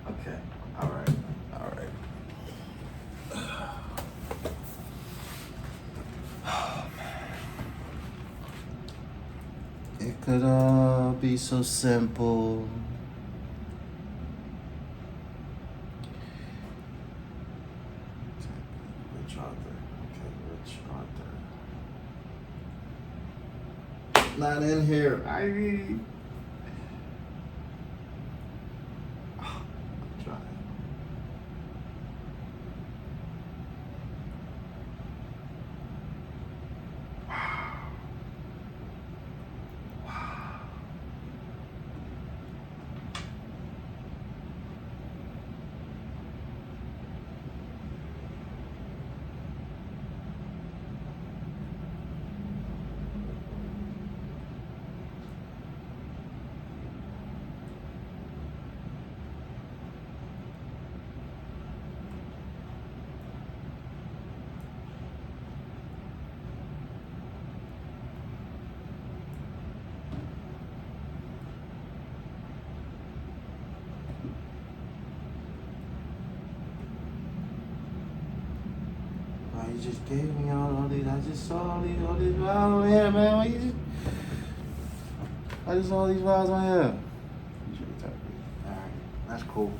Okay, all right. Oh, man. It could all be so simple. Rich Arthur. Okay, Rich Arthur. Not in here. you just gave me all these. I just saw all these vials on here, man. I just saw all these vials on here. All right, that's cool.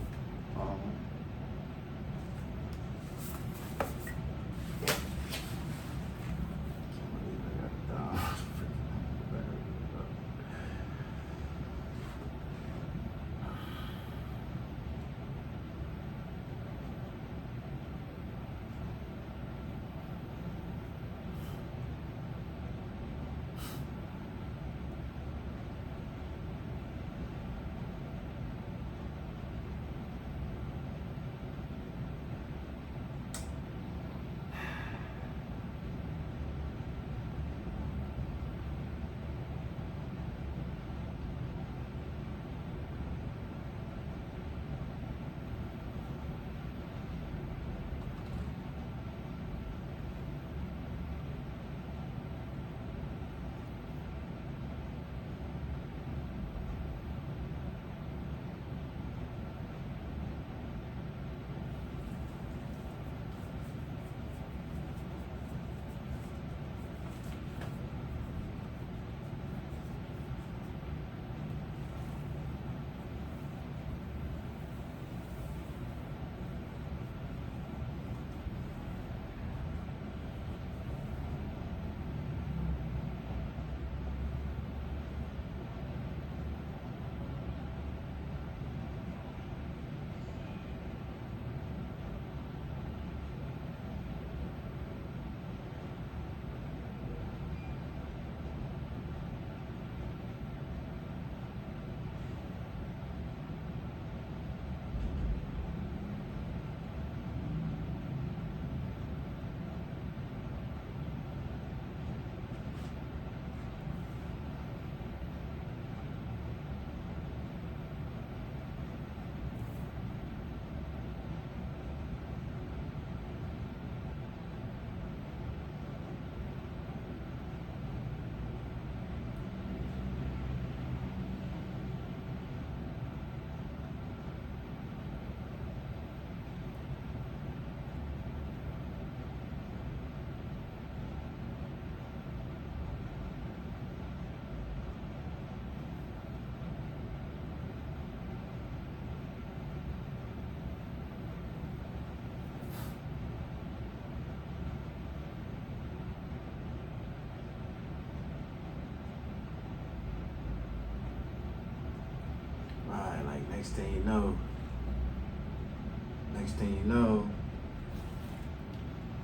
Next thing you know,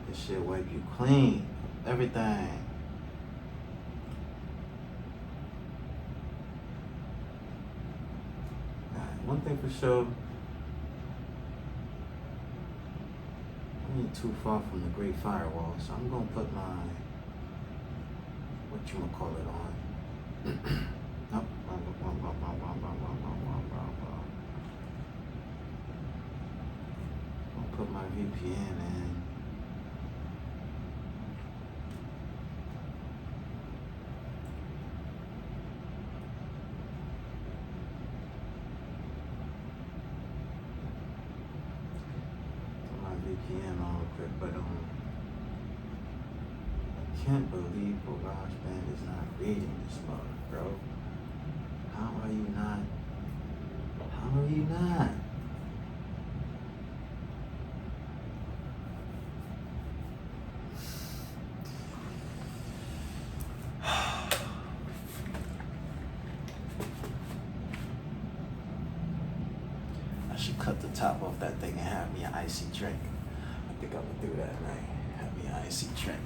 this shit wipe you clean. Everything. One thing for sure, I ain't too far from the Great Firewall, so I'm gonna put my, whatchamacallit on. Nope. I'll put my VPN in. Put my VPN on real quick, but I can't believe GarageBand is not reading this mug, bro. How are you not? How are you not? I should cut the top off that thing and have me an icy drink. I think I'm gonna do that, man. Have me an icy drink.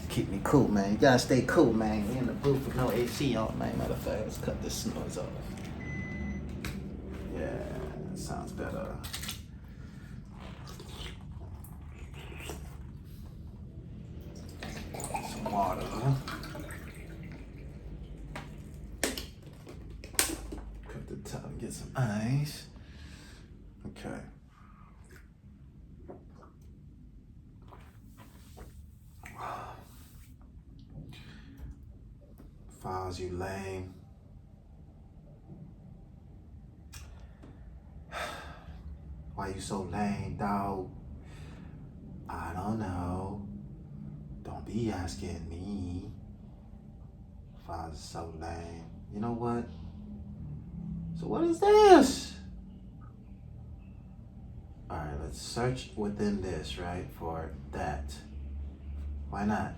Keep me cool, man. You gotta stay cool, man. We in the booth with no AC on, man. Matter of fact, let's cut this noise off. Yeah, that sounds better. Some water. Cut the top and get some ice. Okay. Files, you lame. Why you so lame, dog? I don't know. Don't be asking me if I was so lame. You know what? So what is this? Alright, let's search within this, right, for that. Why not?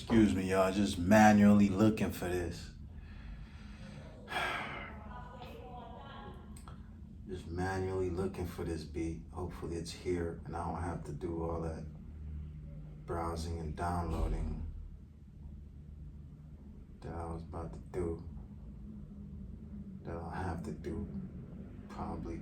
Excuse me, y'all. Just manually looking for this. Just manually looking for this beat. Hopefully it's here and I don't have to do all that browsing and downloading that I was about to do. That I'll have to do probably.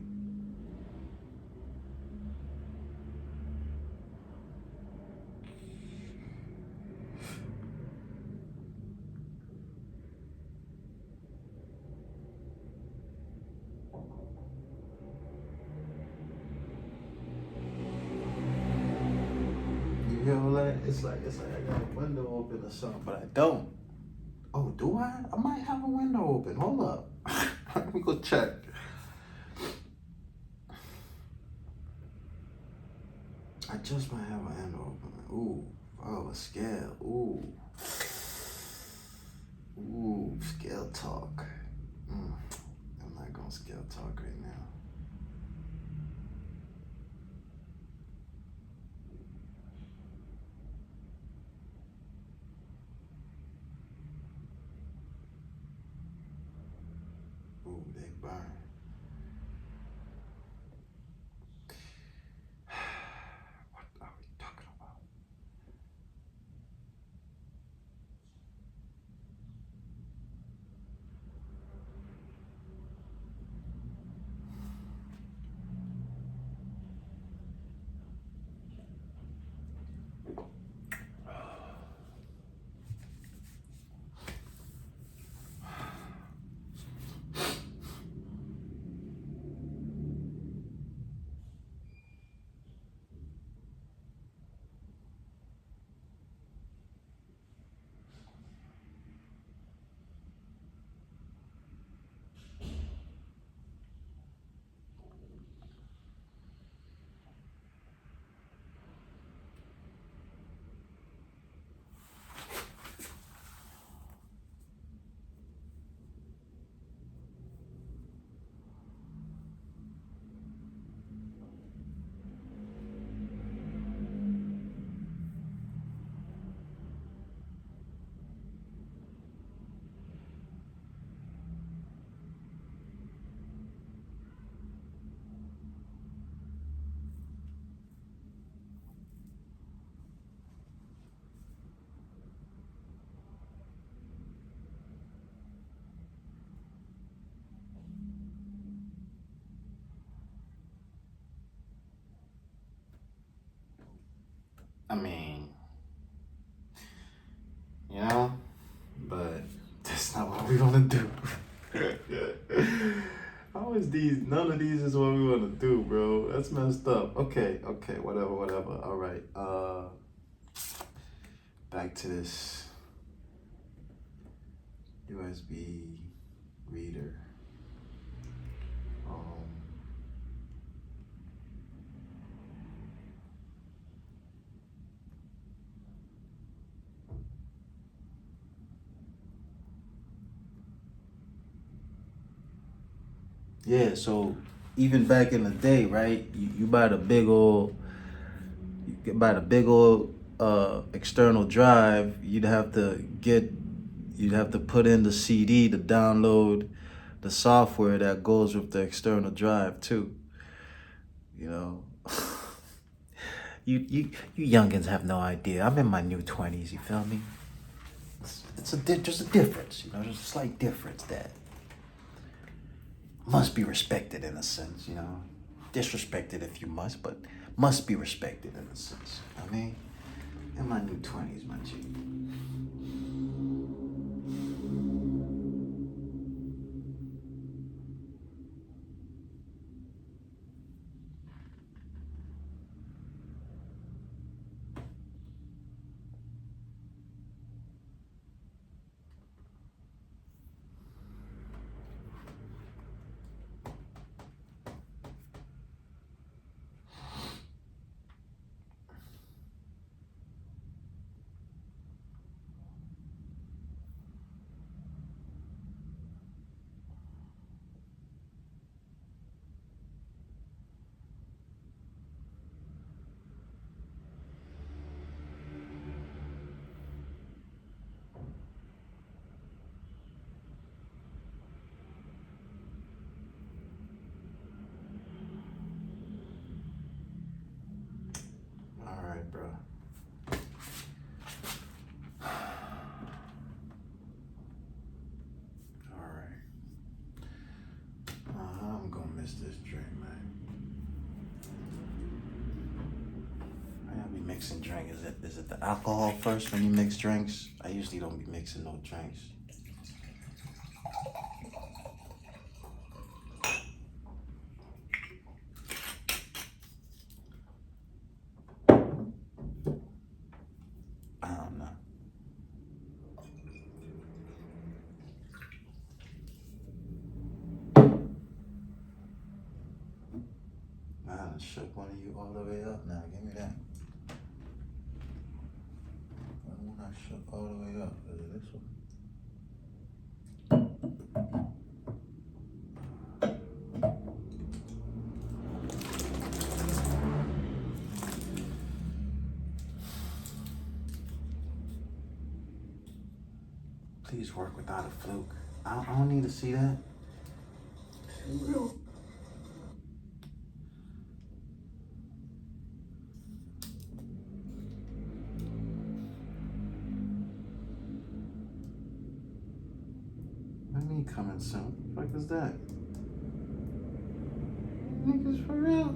You hear all that? It's like I got a window open or something, but I don't. Oh, do I? I might have a window open. Hold up. Let me go check. I just might have a window open. Ooh, oh, a scale. Ooh, scale talk. I'm not gonna scale talk right now. Ooh, they burn. What are we talking about? I mean, but that's not what we want. want to do. How is these? None of these is what we want to do, bro. That's messed up. Okay, whatever. All right. Back to this USB reader. Yeah, so even back in the day, right? You buy the big old, external drive. You'd have to put in the CD to download the software that goes with the external drive too. You know, you youngins have no idea. I'm in my new 20s. You feel me? There's a difference. You know, there's a slight difference that must be respected in a sense, you know. Disrespected if you must be respected in a sense. I mean, in my new 20s, my G. All right, bro. All right. I'm gonna miss this drink, man. I gotta be mixing drink. Is it the alcohol first when you mix drinks? I usually don't be mixing no drinks. I don't know. I done shook one of you all the way up now. Give me that. One I shook all the way up. Is it this one? Please work without a fluke. I don't need to see that. What do you mean coming soon? What the fuck is that? Niggas for real?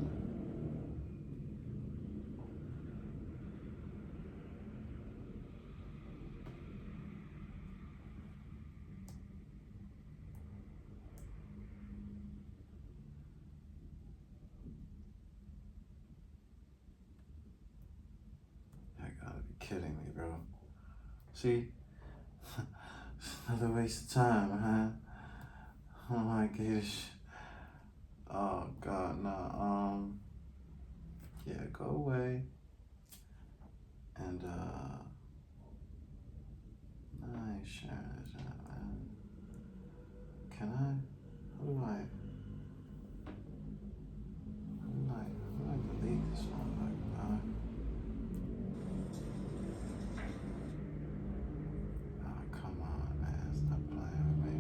I gotta be kidding me, bro. See? Another waste of time, huh? Oh my gosh. Oh God, nah. Yeah, go away. And I ain't sharing this out, man. Can I? How do I delete this one? Oh, come on, man. Stop playing with me.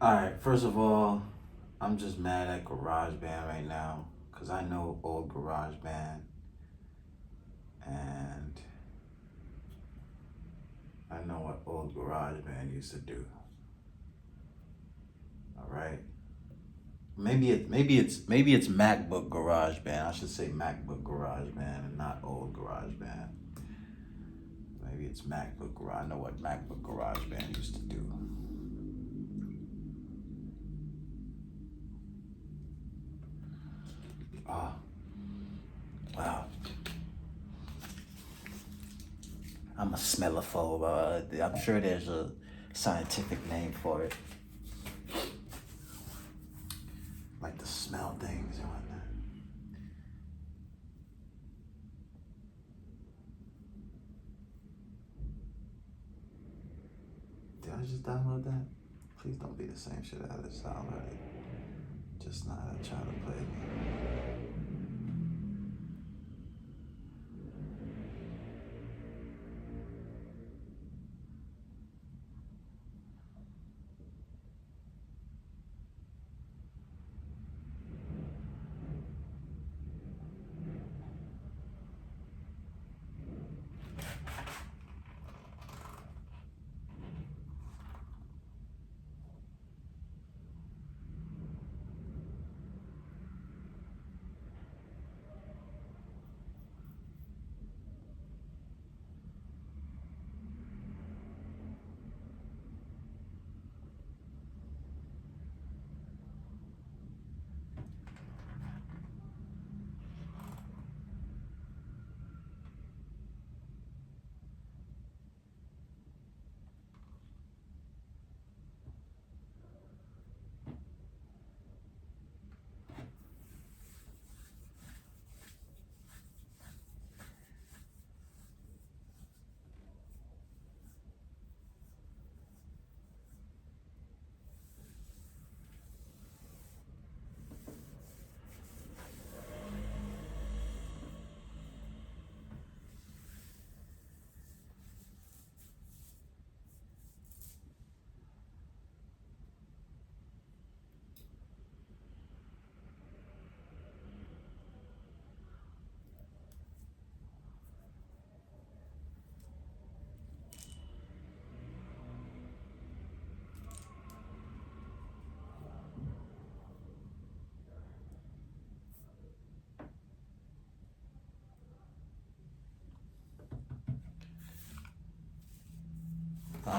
Alright, first of all, I'm just mad at GarageBand right now because I know old GarageBand and I know what old GarageBand used to do. Alright? Maybe it's MacBook GarageBand. I should say MacBook GarageBand and not old GarageBand. Maybe it's MacBook Garage. I know what MacBook GarageBand used to do. Oh, wow. I'm a smellophobe. I'm sure there's a scientific name for it. Like to smell things and whatnot. Did I just download that? Please don't be the same shit I just downloaded. Just not try to play me.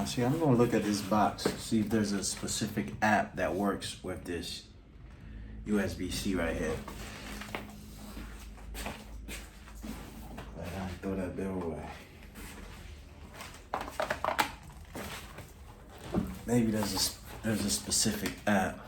See, I'm gonna look at this box, see if there's a specific app that works with this USB-C right here. I throw that bill away. Maybe there's a specific app.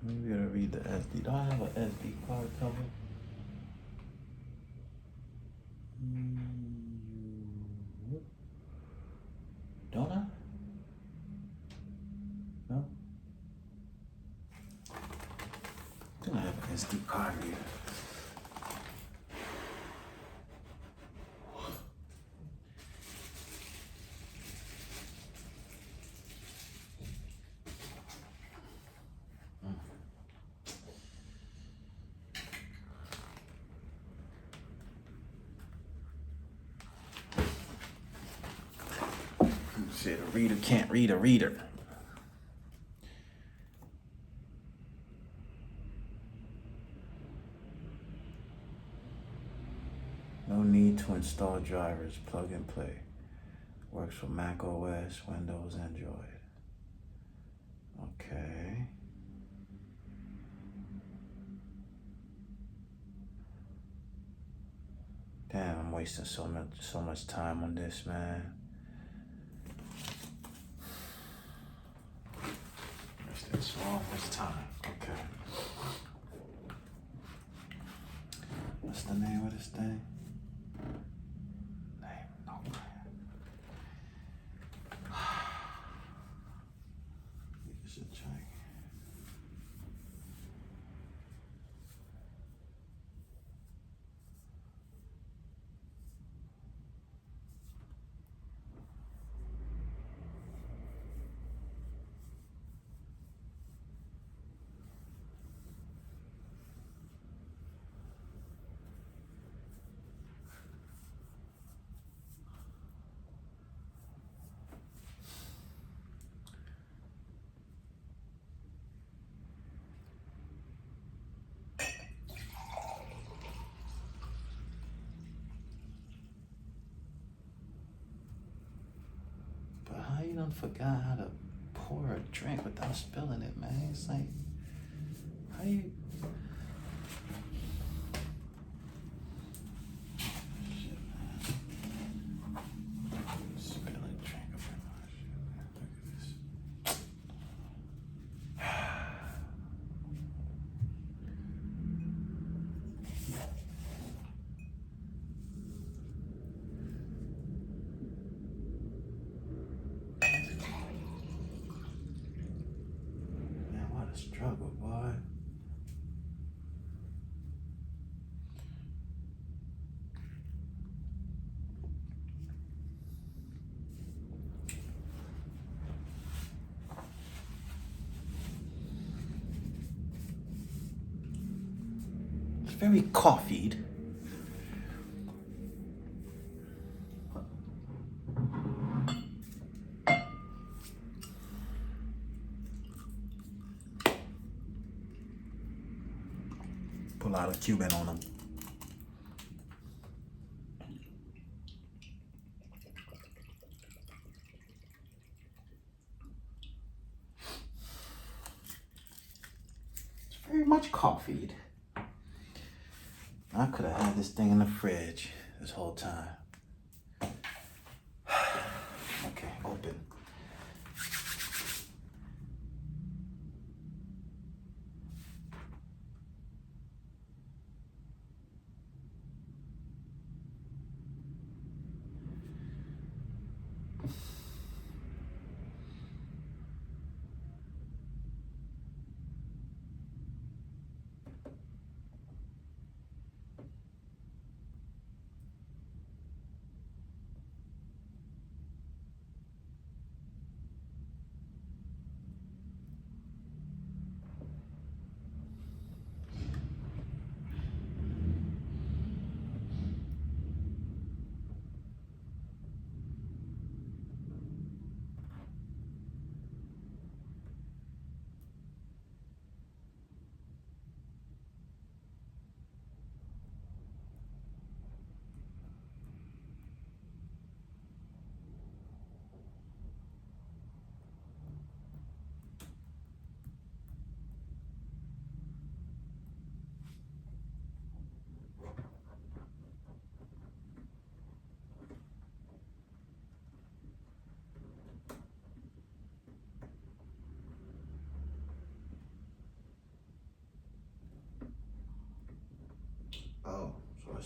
We gotta read the SD. Do I have an SD card cover? Don't I? No? Don't I have an SD card reader? Shit, a reader can't read a reader. No need to install drivers, plug and play. Works for Mac OS, Windows, Android. Okay. Damn, I'm wasting so much time on this, man. Wasting so much time. Okay. What's the name of this thing? Name, no man. You should check. You done forgot how to pour a drink without spilling it, man. It's like, how you... Shit, man. Spilling drink up in my shit, man. Look at this. Struggle, boy. It's very coffeed. Pull out a Cuban on them. It's very much coffeed. I could have had this thing in the fridge this whole time. Okay, open.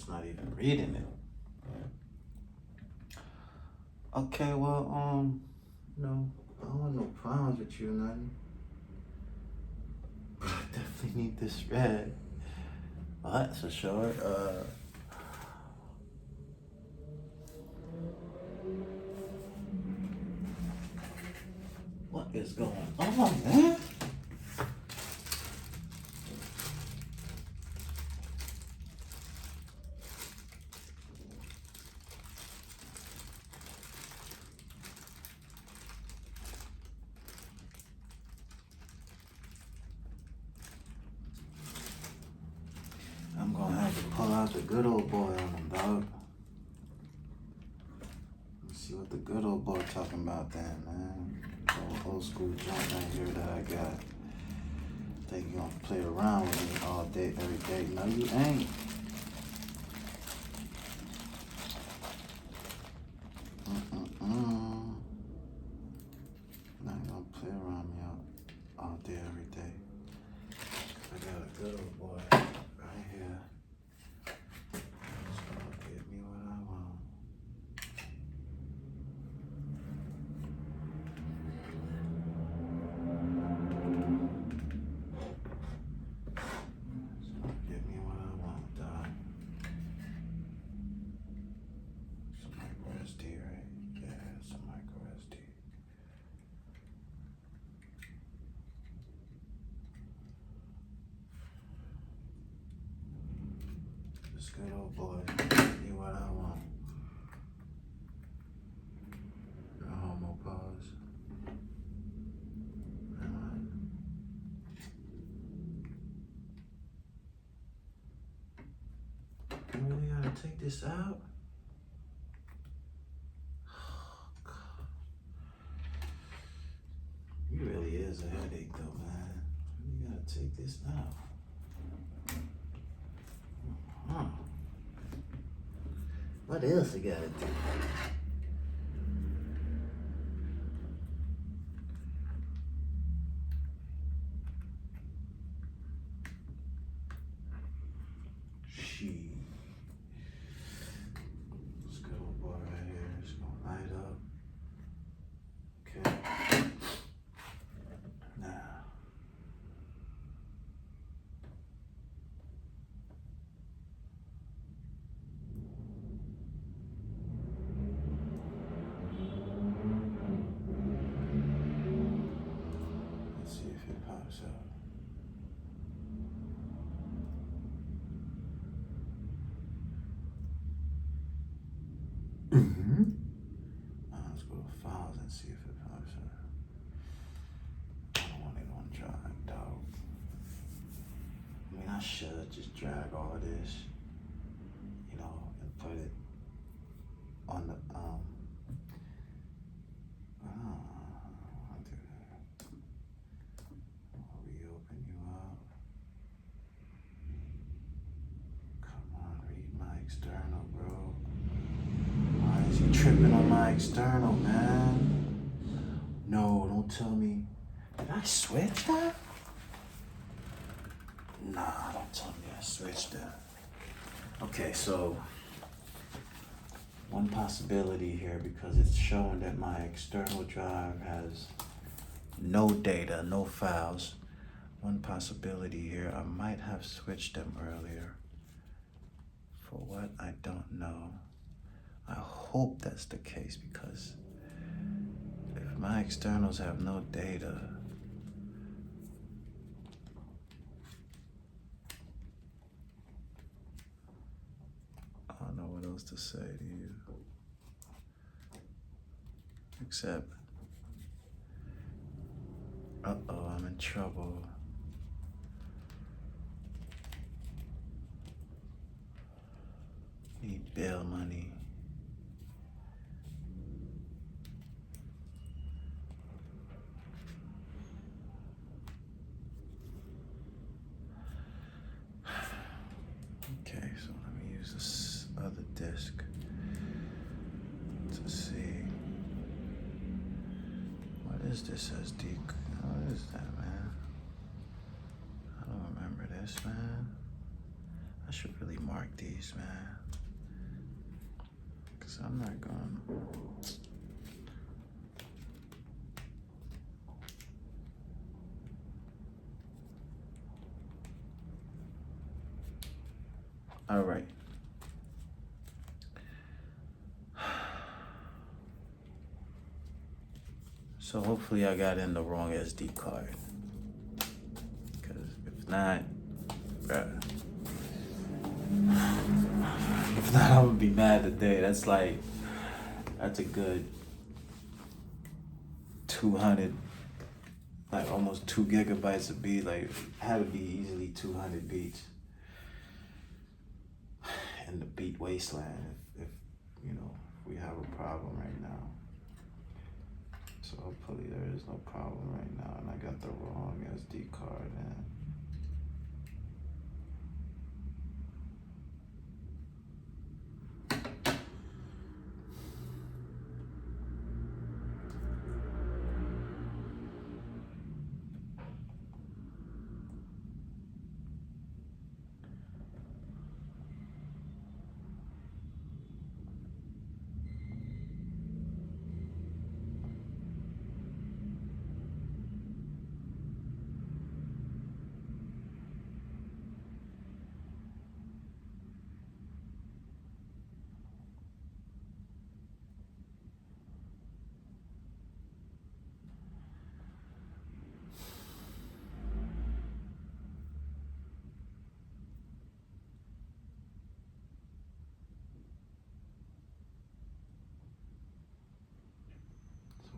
It's not even reading it. Okay, well, no, I don't want no problems with you or nothing. But I definitely need this read. Well, that's for sure. What is going on, man? I'm gonna have to pull out the good old boy on him, dog. Let's see what the good old boy talking about then, man. Old school junk right here that I got. Think you gonna play around with me all day, every day? No, you ain't. Not gonna play around me all day, every day. I got a good old boy right here. It's gonna get me what I want. It's gonna get me what I want, dog. Some micro SD, right? Yeah, some micro SD. This good old boy, give me what I want. No homo pause. You really gotta take this out? Oh, God. You really is a headache though, man. You gotta take this out. What else you gotta do? She. This good old boy right here is gonna light up. Okay. Now. Let's see if it pops up. Let's go to files and see if it pops up. I don't want it on drag, dog. I mean, I should just drag all of this, you know, and put it on the, I'll do that. I'll reopen you up. Come on, read my external, bro. Why is he tripping on my external, man? No, don't tell me. Did I switch that? Nah, don't tell me I switched that. Okay, so one possibility here, because it's showing that my external drive has no data, no files. One possibility here, I might have switched them earlier. For what, I don't know. I hope that's the case, because if my externals have no data, I don't know what else to say to you. Except, uh-oh, I'm in trouble. Need bail money. Okay, so let me use this other disk to see. What is this SD? What is that, man? I don't remember this, man. I should really mark these, man. Cause I'm not going. All right. So hopefully I got in the wrong SD card. Cause if not, bruh. If not, I'm gonna be mad today. That's a good 200, like almost 2 gigabytes of beat. Like, had to be easily 200 beats in the beat wasteland. If we have a problem right now. So hopefully there is no problem right now, and I got the wrong SD card in.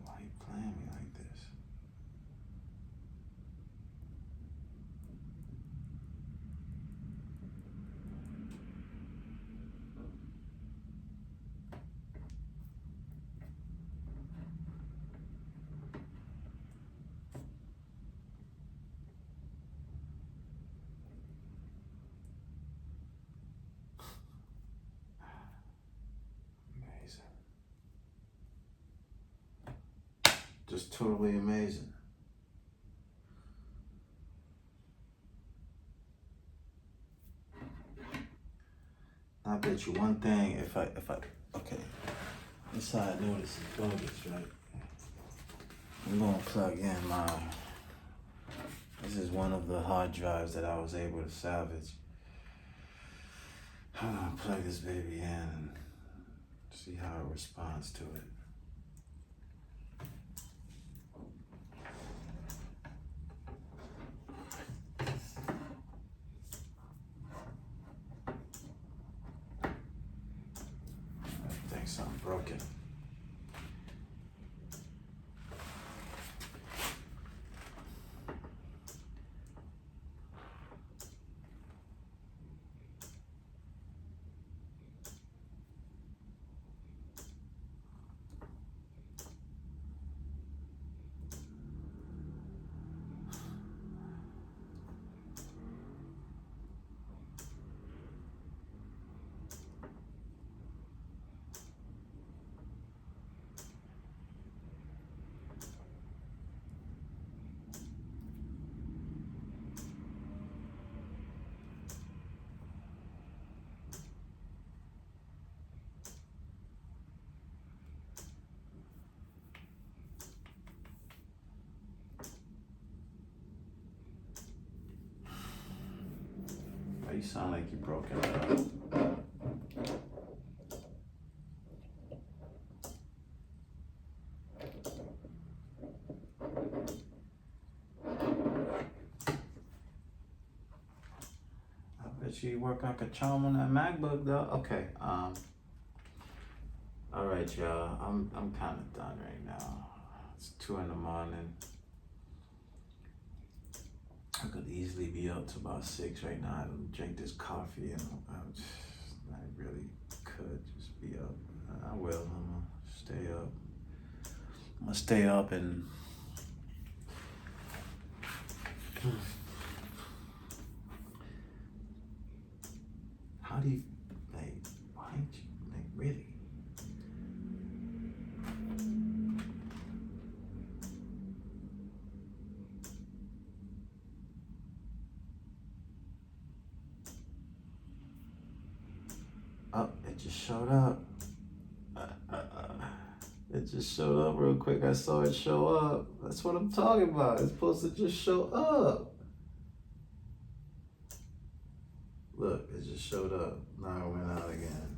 Why are you playing me like this? Amazing. Just totally amazing. I bet you one thing, if I, okay, this is how I know this is bogus, right? I'm gonna plug in this is one of the hard drives that I was able to salvage. I'm gonna plug this baby in and see how it responds to it. I think something broken. You sound like you broke it up. I bet you work like a charm on that MacBook though. Okay. All right, y'all. I'm kind of done right now. It's 2 in the morning. I could easily be up to about 6 right now. I drink this coffee and I really could just be up. I will. I'm gonna stay up. I'm gonna stay up and how do you why ain't you really? Oh, it just showed up. It just showed up real quick. I saw it show up. That's what I'm talking about. It's supposed to just show up. Look, it just showed up. Now it went out again.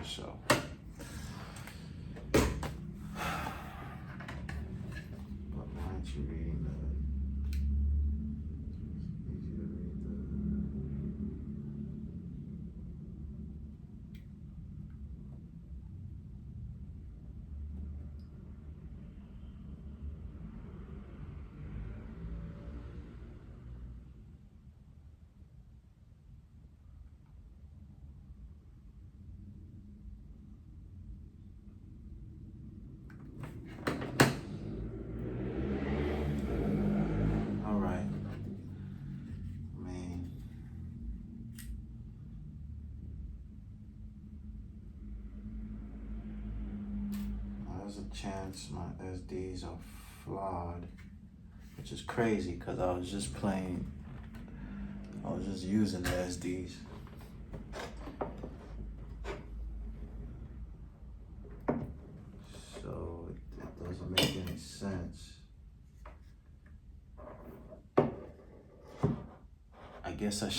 So, but why aren't you reading the? Need you to read All right. I mean, there's a chance my SDs are flawed, which is crazy because I was just using the SDs. So it doesn't make any sense. I guess I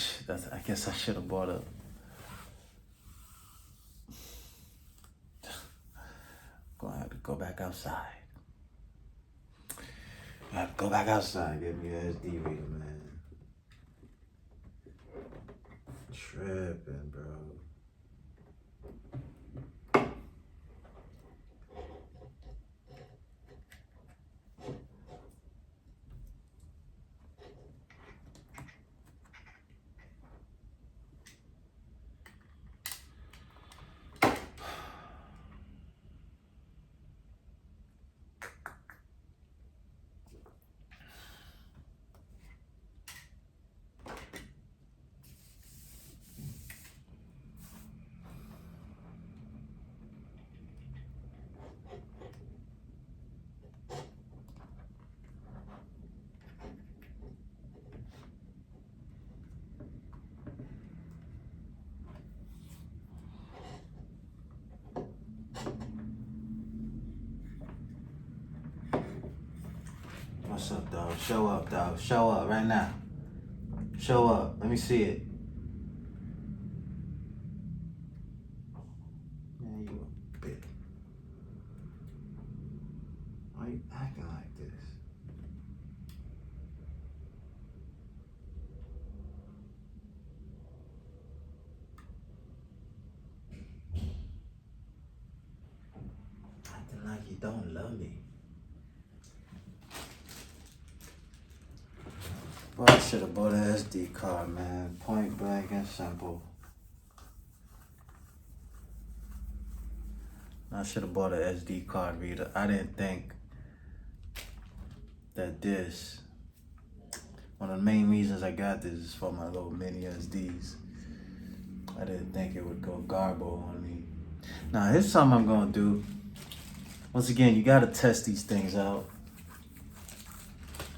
should have bought a. Gonna have to go back outside. I have to go back outside. Get me an SD reader, man. Tripping, bro. What's up, dog? Show up, dog. Show up right now. Show up. Let me see it. Man, you a bitch. Why you acting like this? Acting like you don't love me. Boy, I should have bought an SD card, man. Point blank and simple. I should have bought an SD card reader. I didn't think that this, one of the main reasons I got this is for my little mini SDs. I didn't think it would go garbo on me. Now, here's something I'm gonna do. Once again, you gotta test these things out.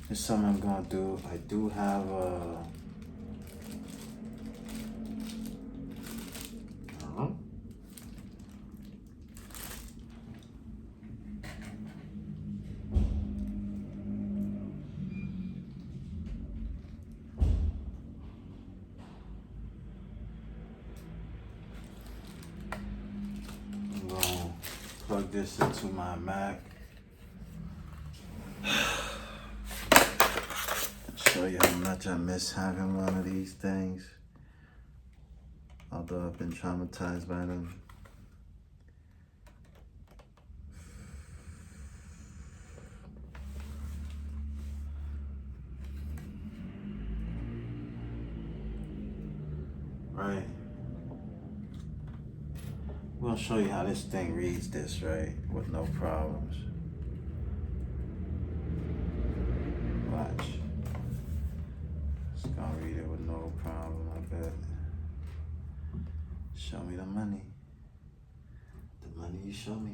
Here's something I'm gonna do. I do have a, I'm gonna plug this into my Mac. Show you how much I miss having one of these things. Although I've been traumatized by them. Right. I'm gonna show you how this thing reads this, right? With no problems. Watch. It's gonna read it with no problem, I bet. Show me the money. The money you show me.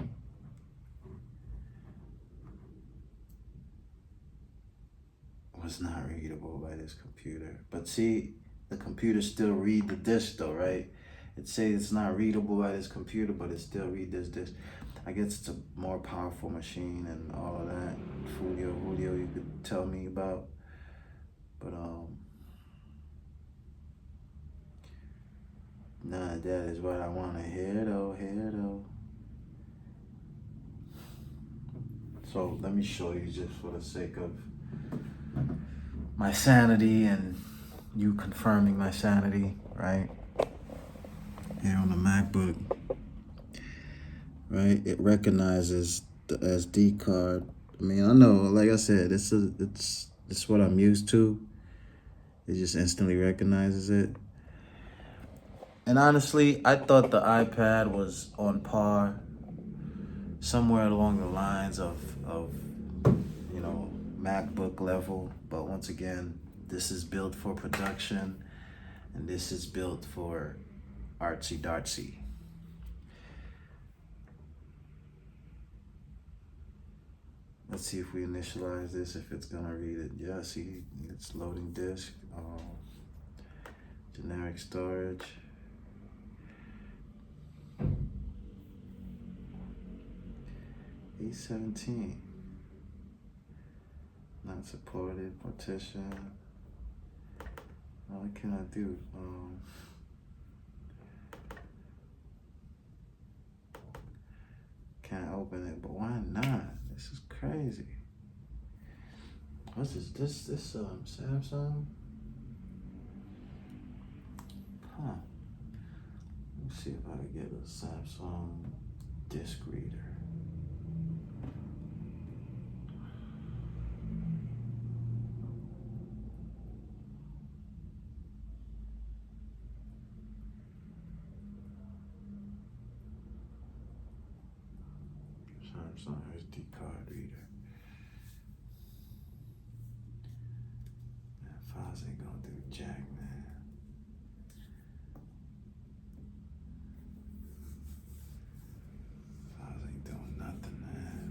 Was not readable by this computer. But see, the computer still read the disc though, right? It says it's not readable by this computer, but it still read this disc. I guess it's a more powerful machine and all of that. Julio, you could tell me about. But none of that is what I want to hear though. So let me show you just for the sake of my sanity and you confirming my sanity, right? Here on the MacBook, right? It recognizes the SD card. I mean, I know, like I said, it's what I'm used to. It just instantly recognizes it. And honestly, I thought the iPad was on par, somewhere along the lines of you know, MacBook level. But once again, this is built for production, and this is built for artsy dartsy. Let's see if we initialize this, if it's gonna read it. Yeah, see, it's loading disk. Generic storage. E17. Not supported. Partition. What can I do? Can't open it, but why not? This is crazy. What's this? This Samsung? Huh. Let me see if I can get a Samsung disc reader. Samsung SD card reader. Man, files ain't gonna do jack, man. Files ain't doing nothing, man.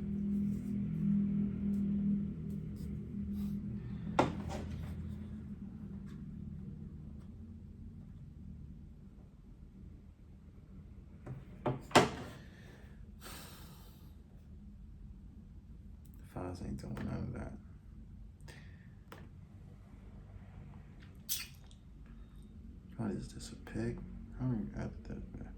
Files ain't doing none of that. What is this, a pig? How do you add that back?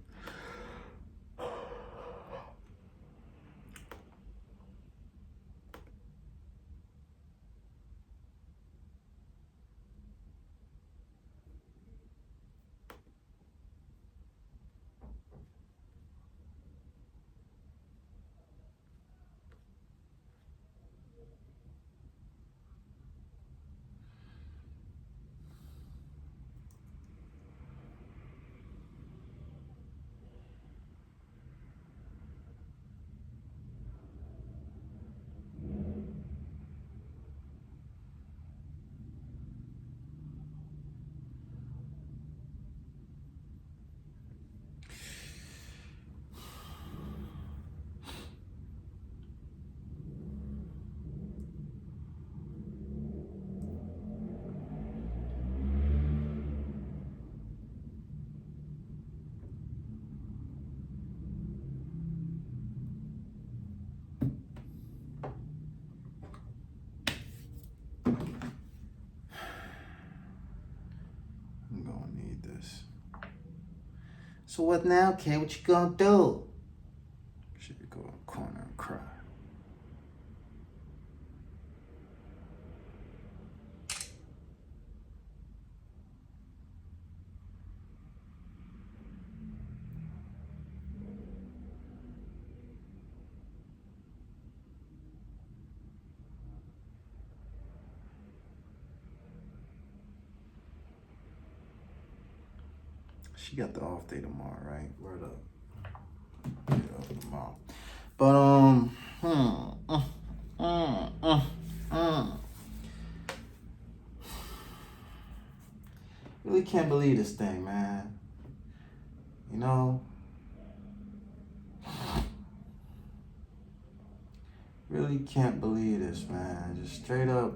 So what now, K? What you gonna do? She could go in the corner and cry. She got the off day tomorrow, right? Word up. Yeah, tomorrow. But really can't believe this thing, man. You know, really can't believe this, man. Just straight up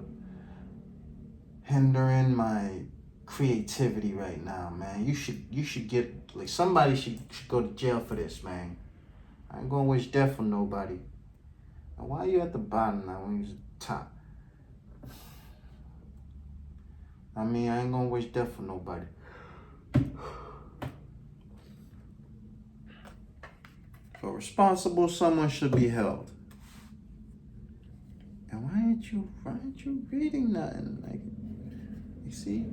hindering my creativity right now, man. You should get, like, somebody should go to jail for this, man. I ain't gonna wish death on nobody. Now, why are you at the bottom now when you're top? I mean, I ain't gonna wish death for nobody. But responsible someone should be held. And why aren't you reading nothing? Like, you see,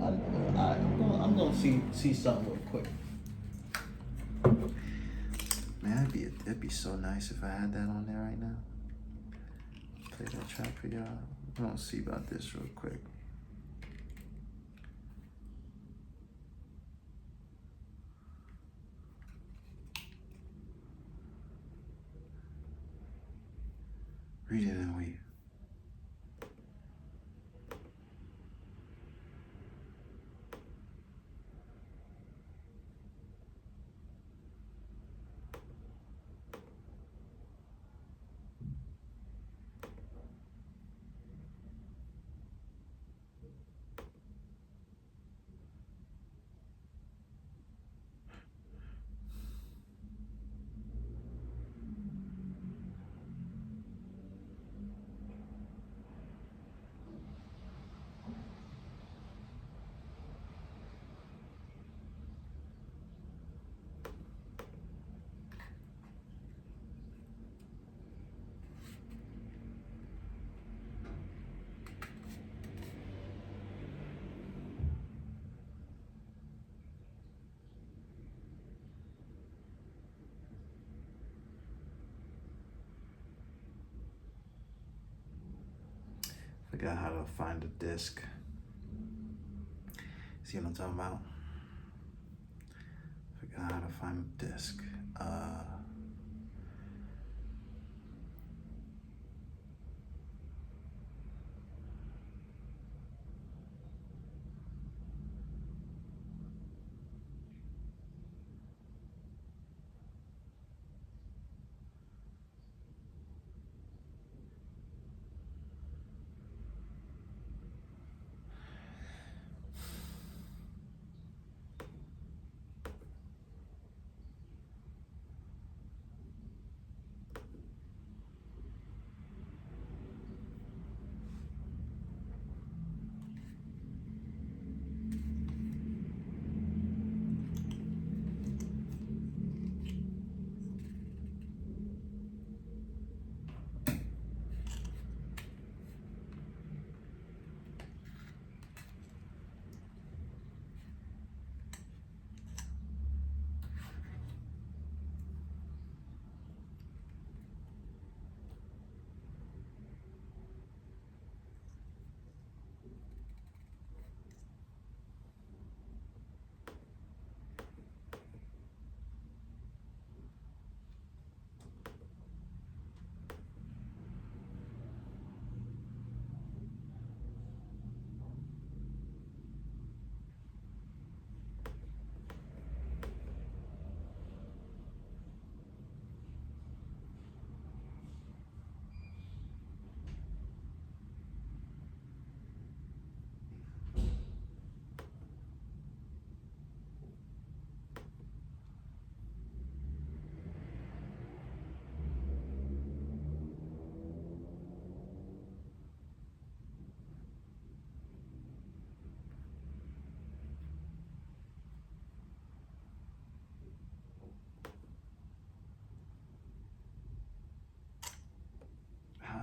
I'm gonna see something real quick. Man, it'd be so nice if I had that on there right now. Play that track for y'all. I'm gonna see about this real quick. Read it and we. Forgot how to find a disc. See what I'm talking about? Forgot how to find a disc.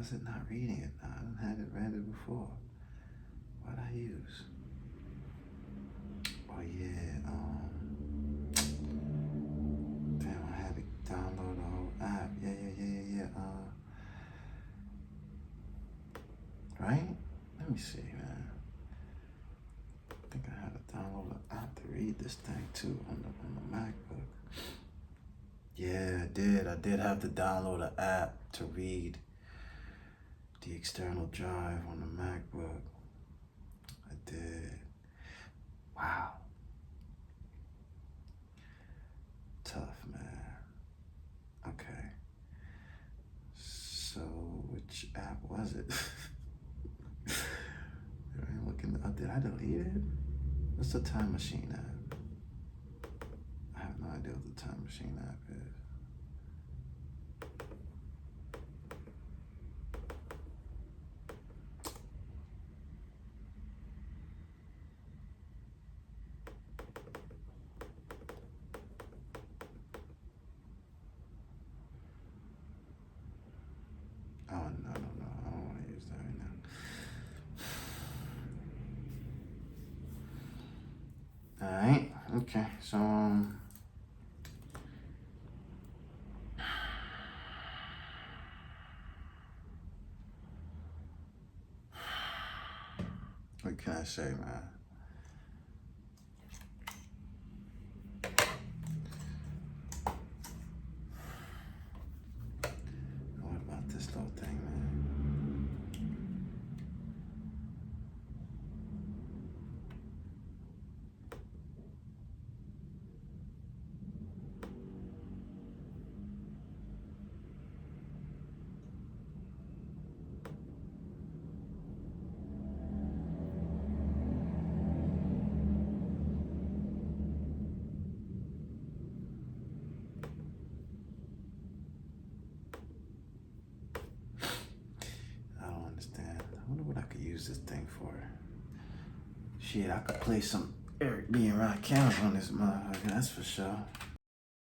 is it not reading it now? I done had it read it before. What I use? Oh yeah, damn, I had to download the whole app. Yeah. Right? Let me see, man. I think I had to download an app to read this thing too on the MacBook. Yeah, I did have to download an app to read the external drive on the MacBook. I did. Wow. Tough, man. Okay. So, which app was it? I'm looking. Did I delete it? What's the Time Machine app? I have no idea what the Time Machine app is. Oh, no. I don't want to use that right now. Alright, okay, so, what can I say, man? What about this little thing, man? I don't understand. I wonder what I could use this thing for. Shit, I could play some Eric B. and Rakim on this motherfucker, that's for sure.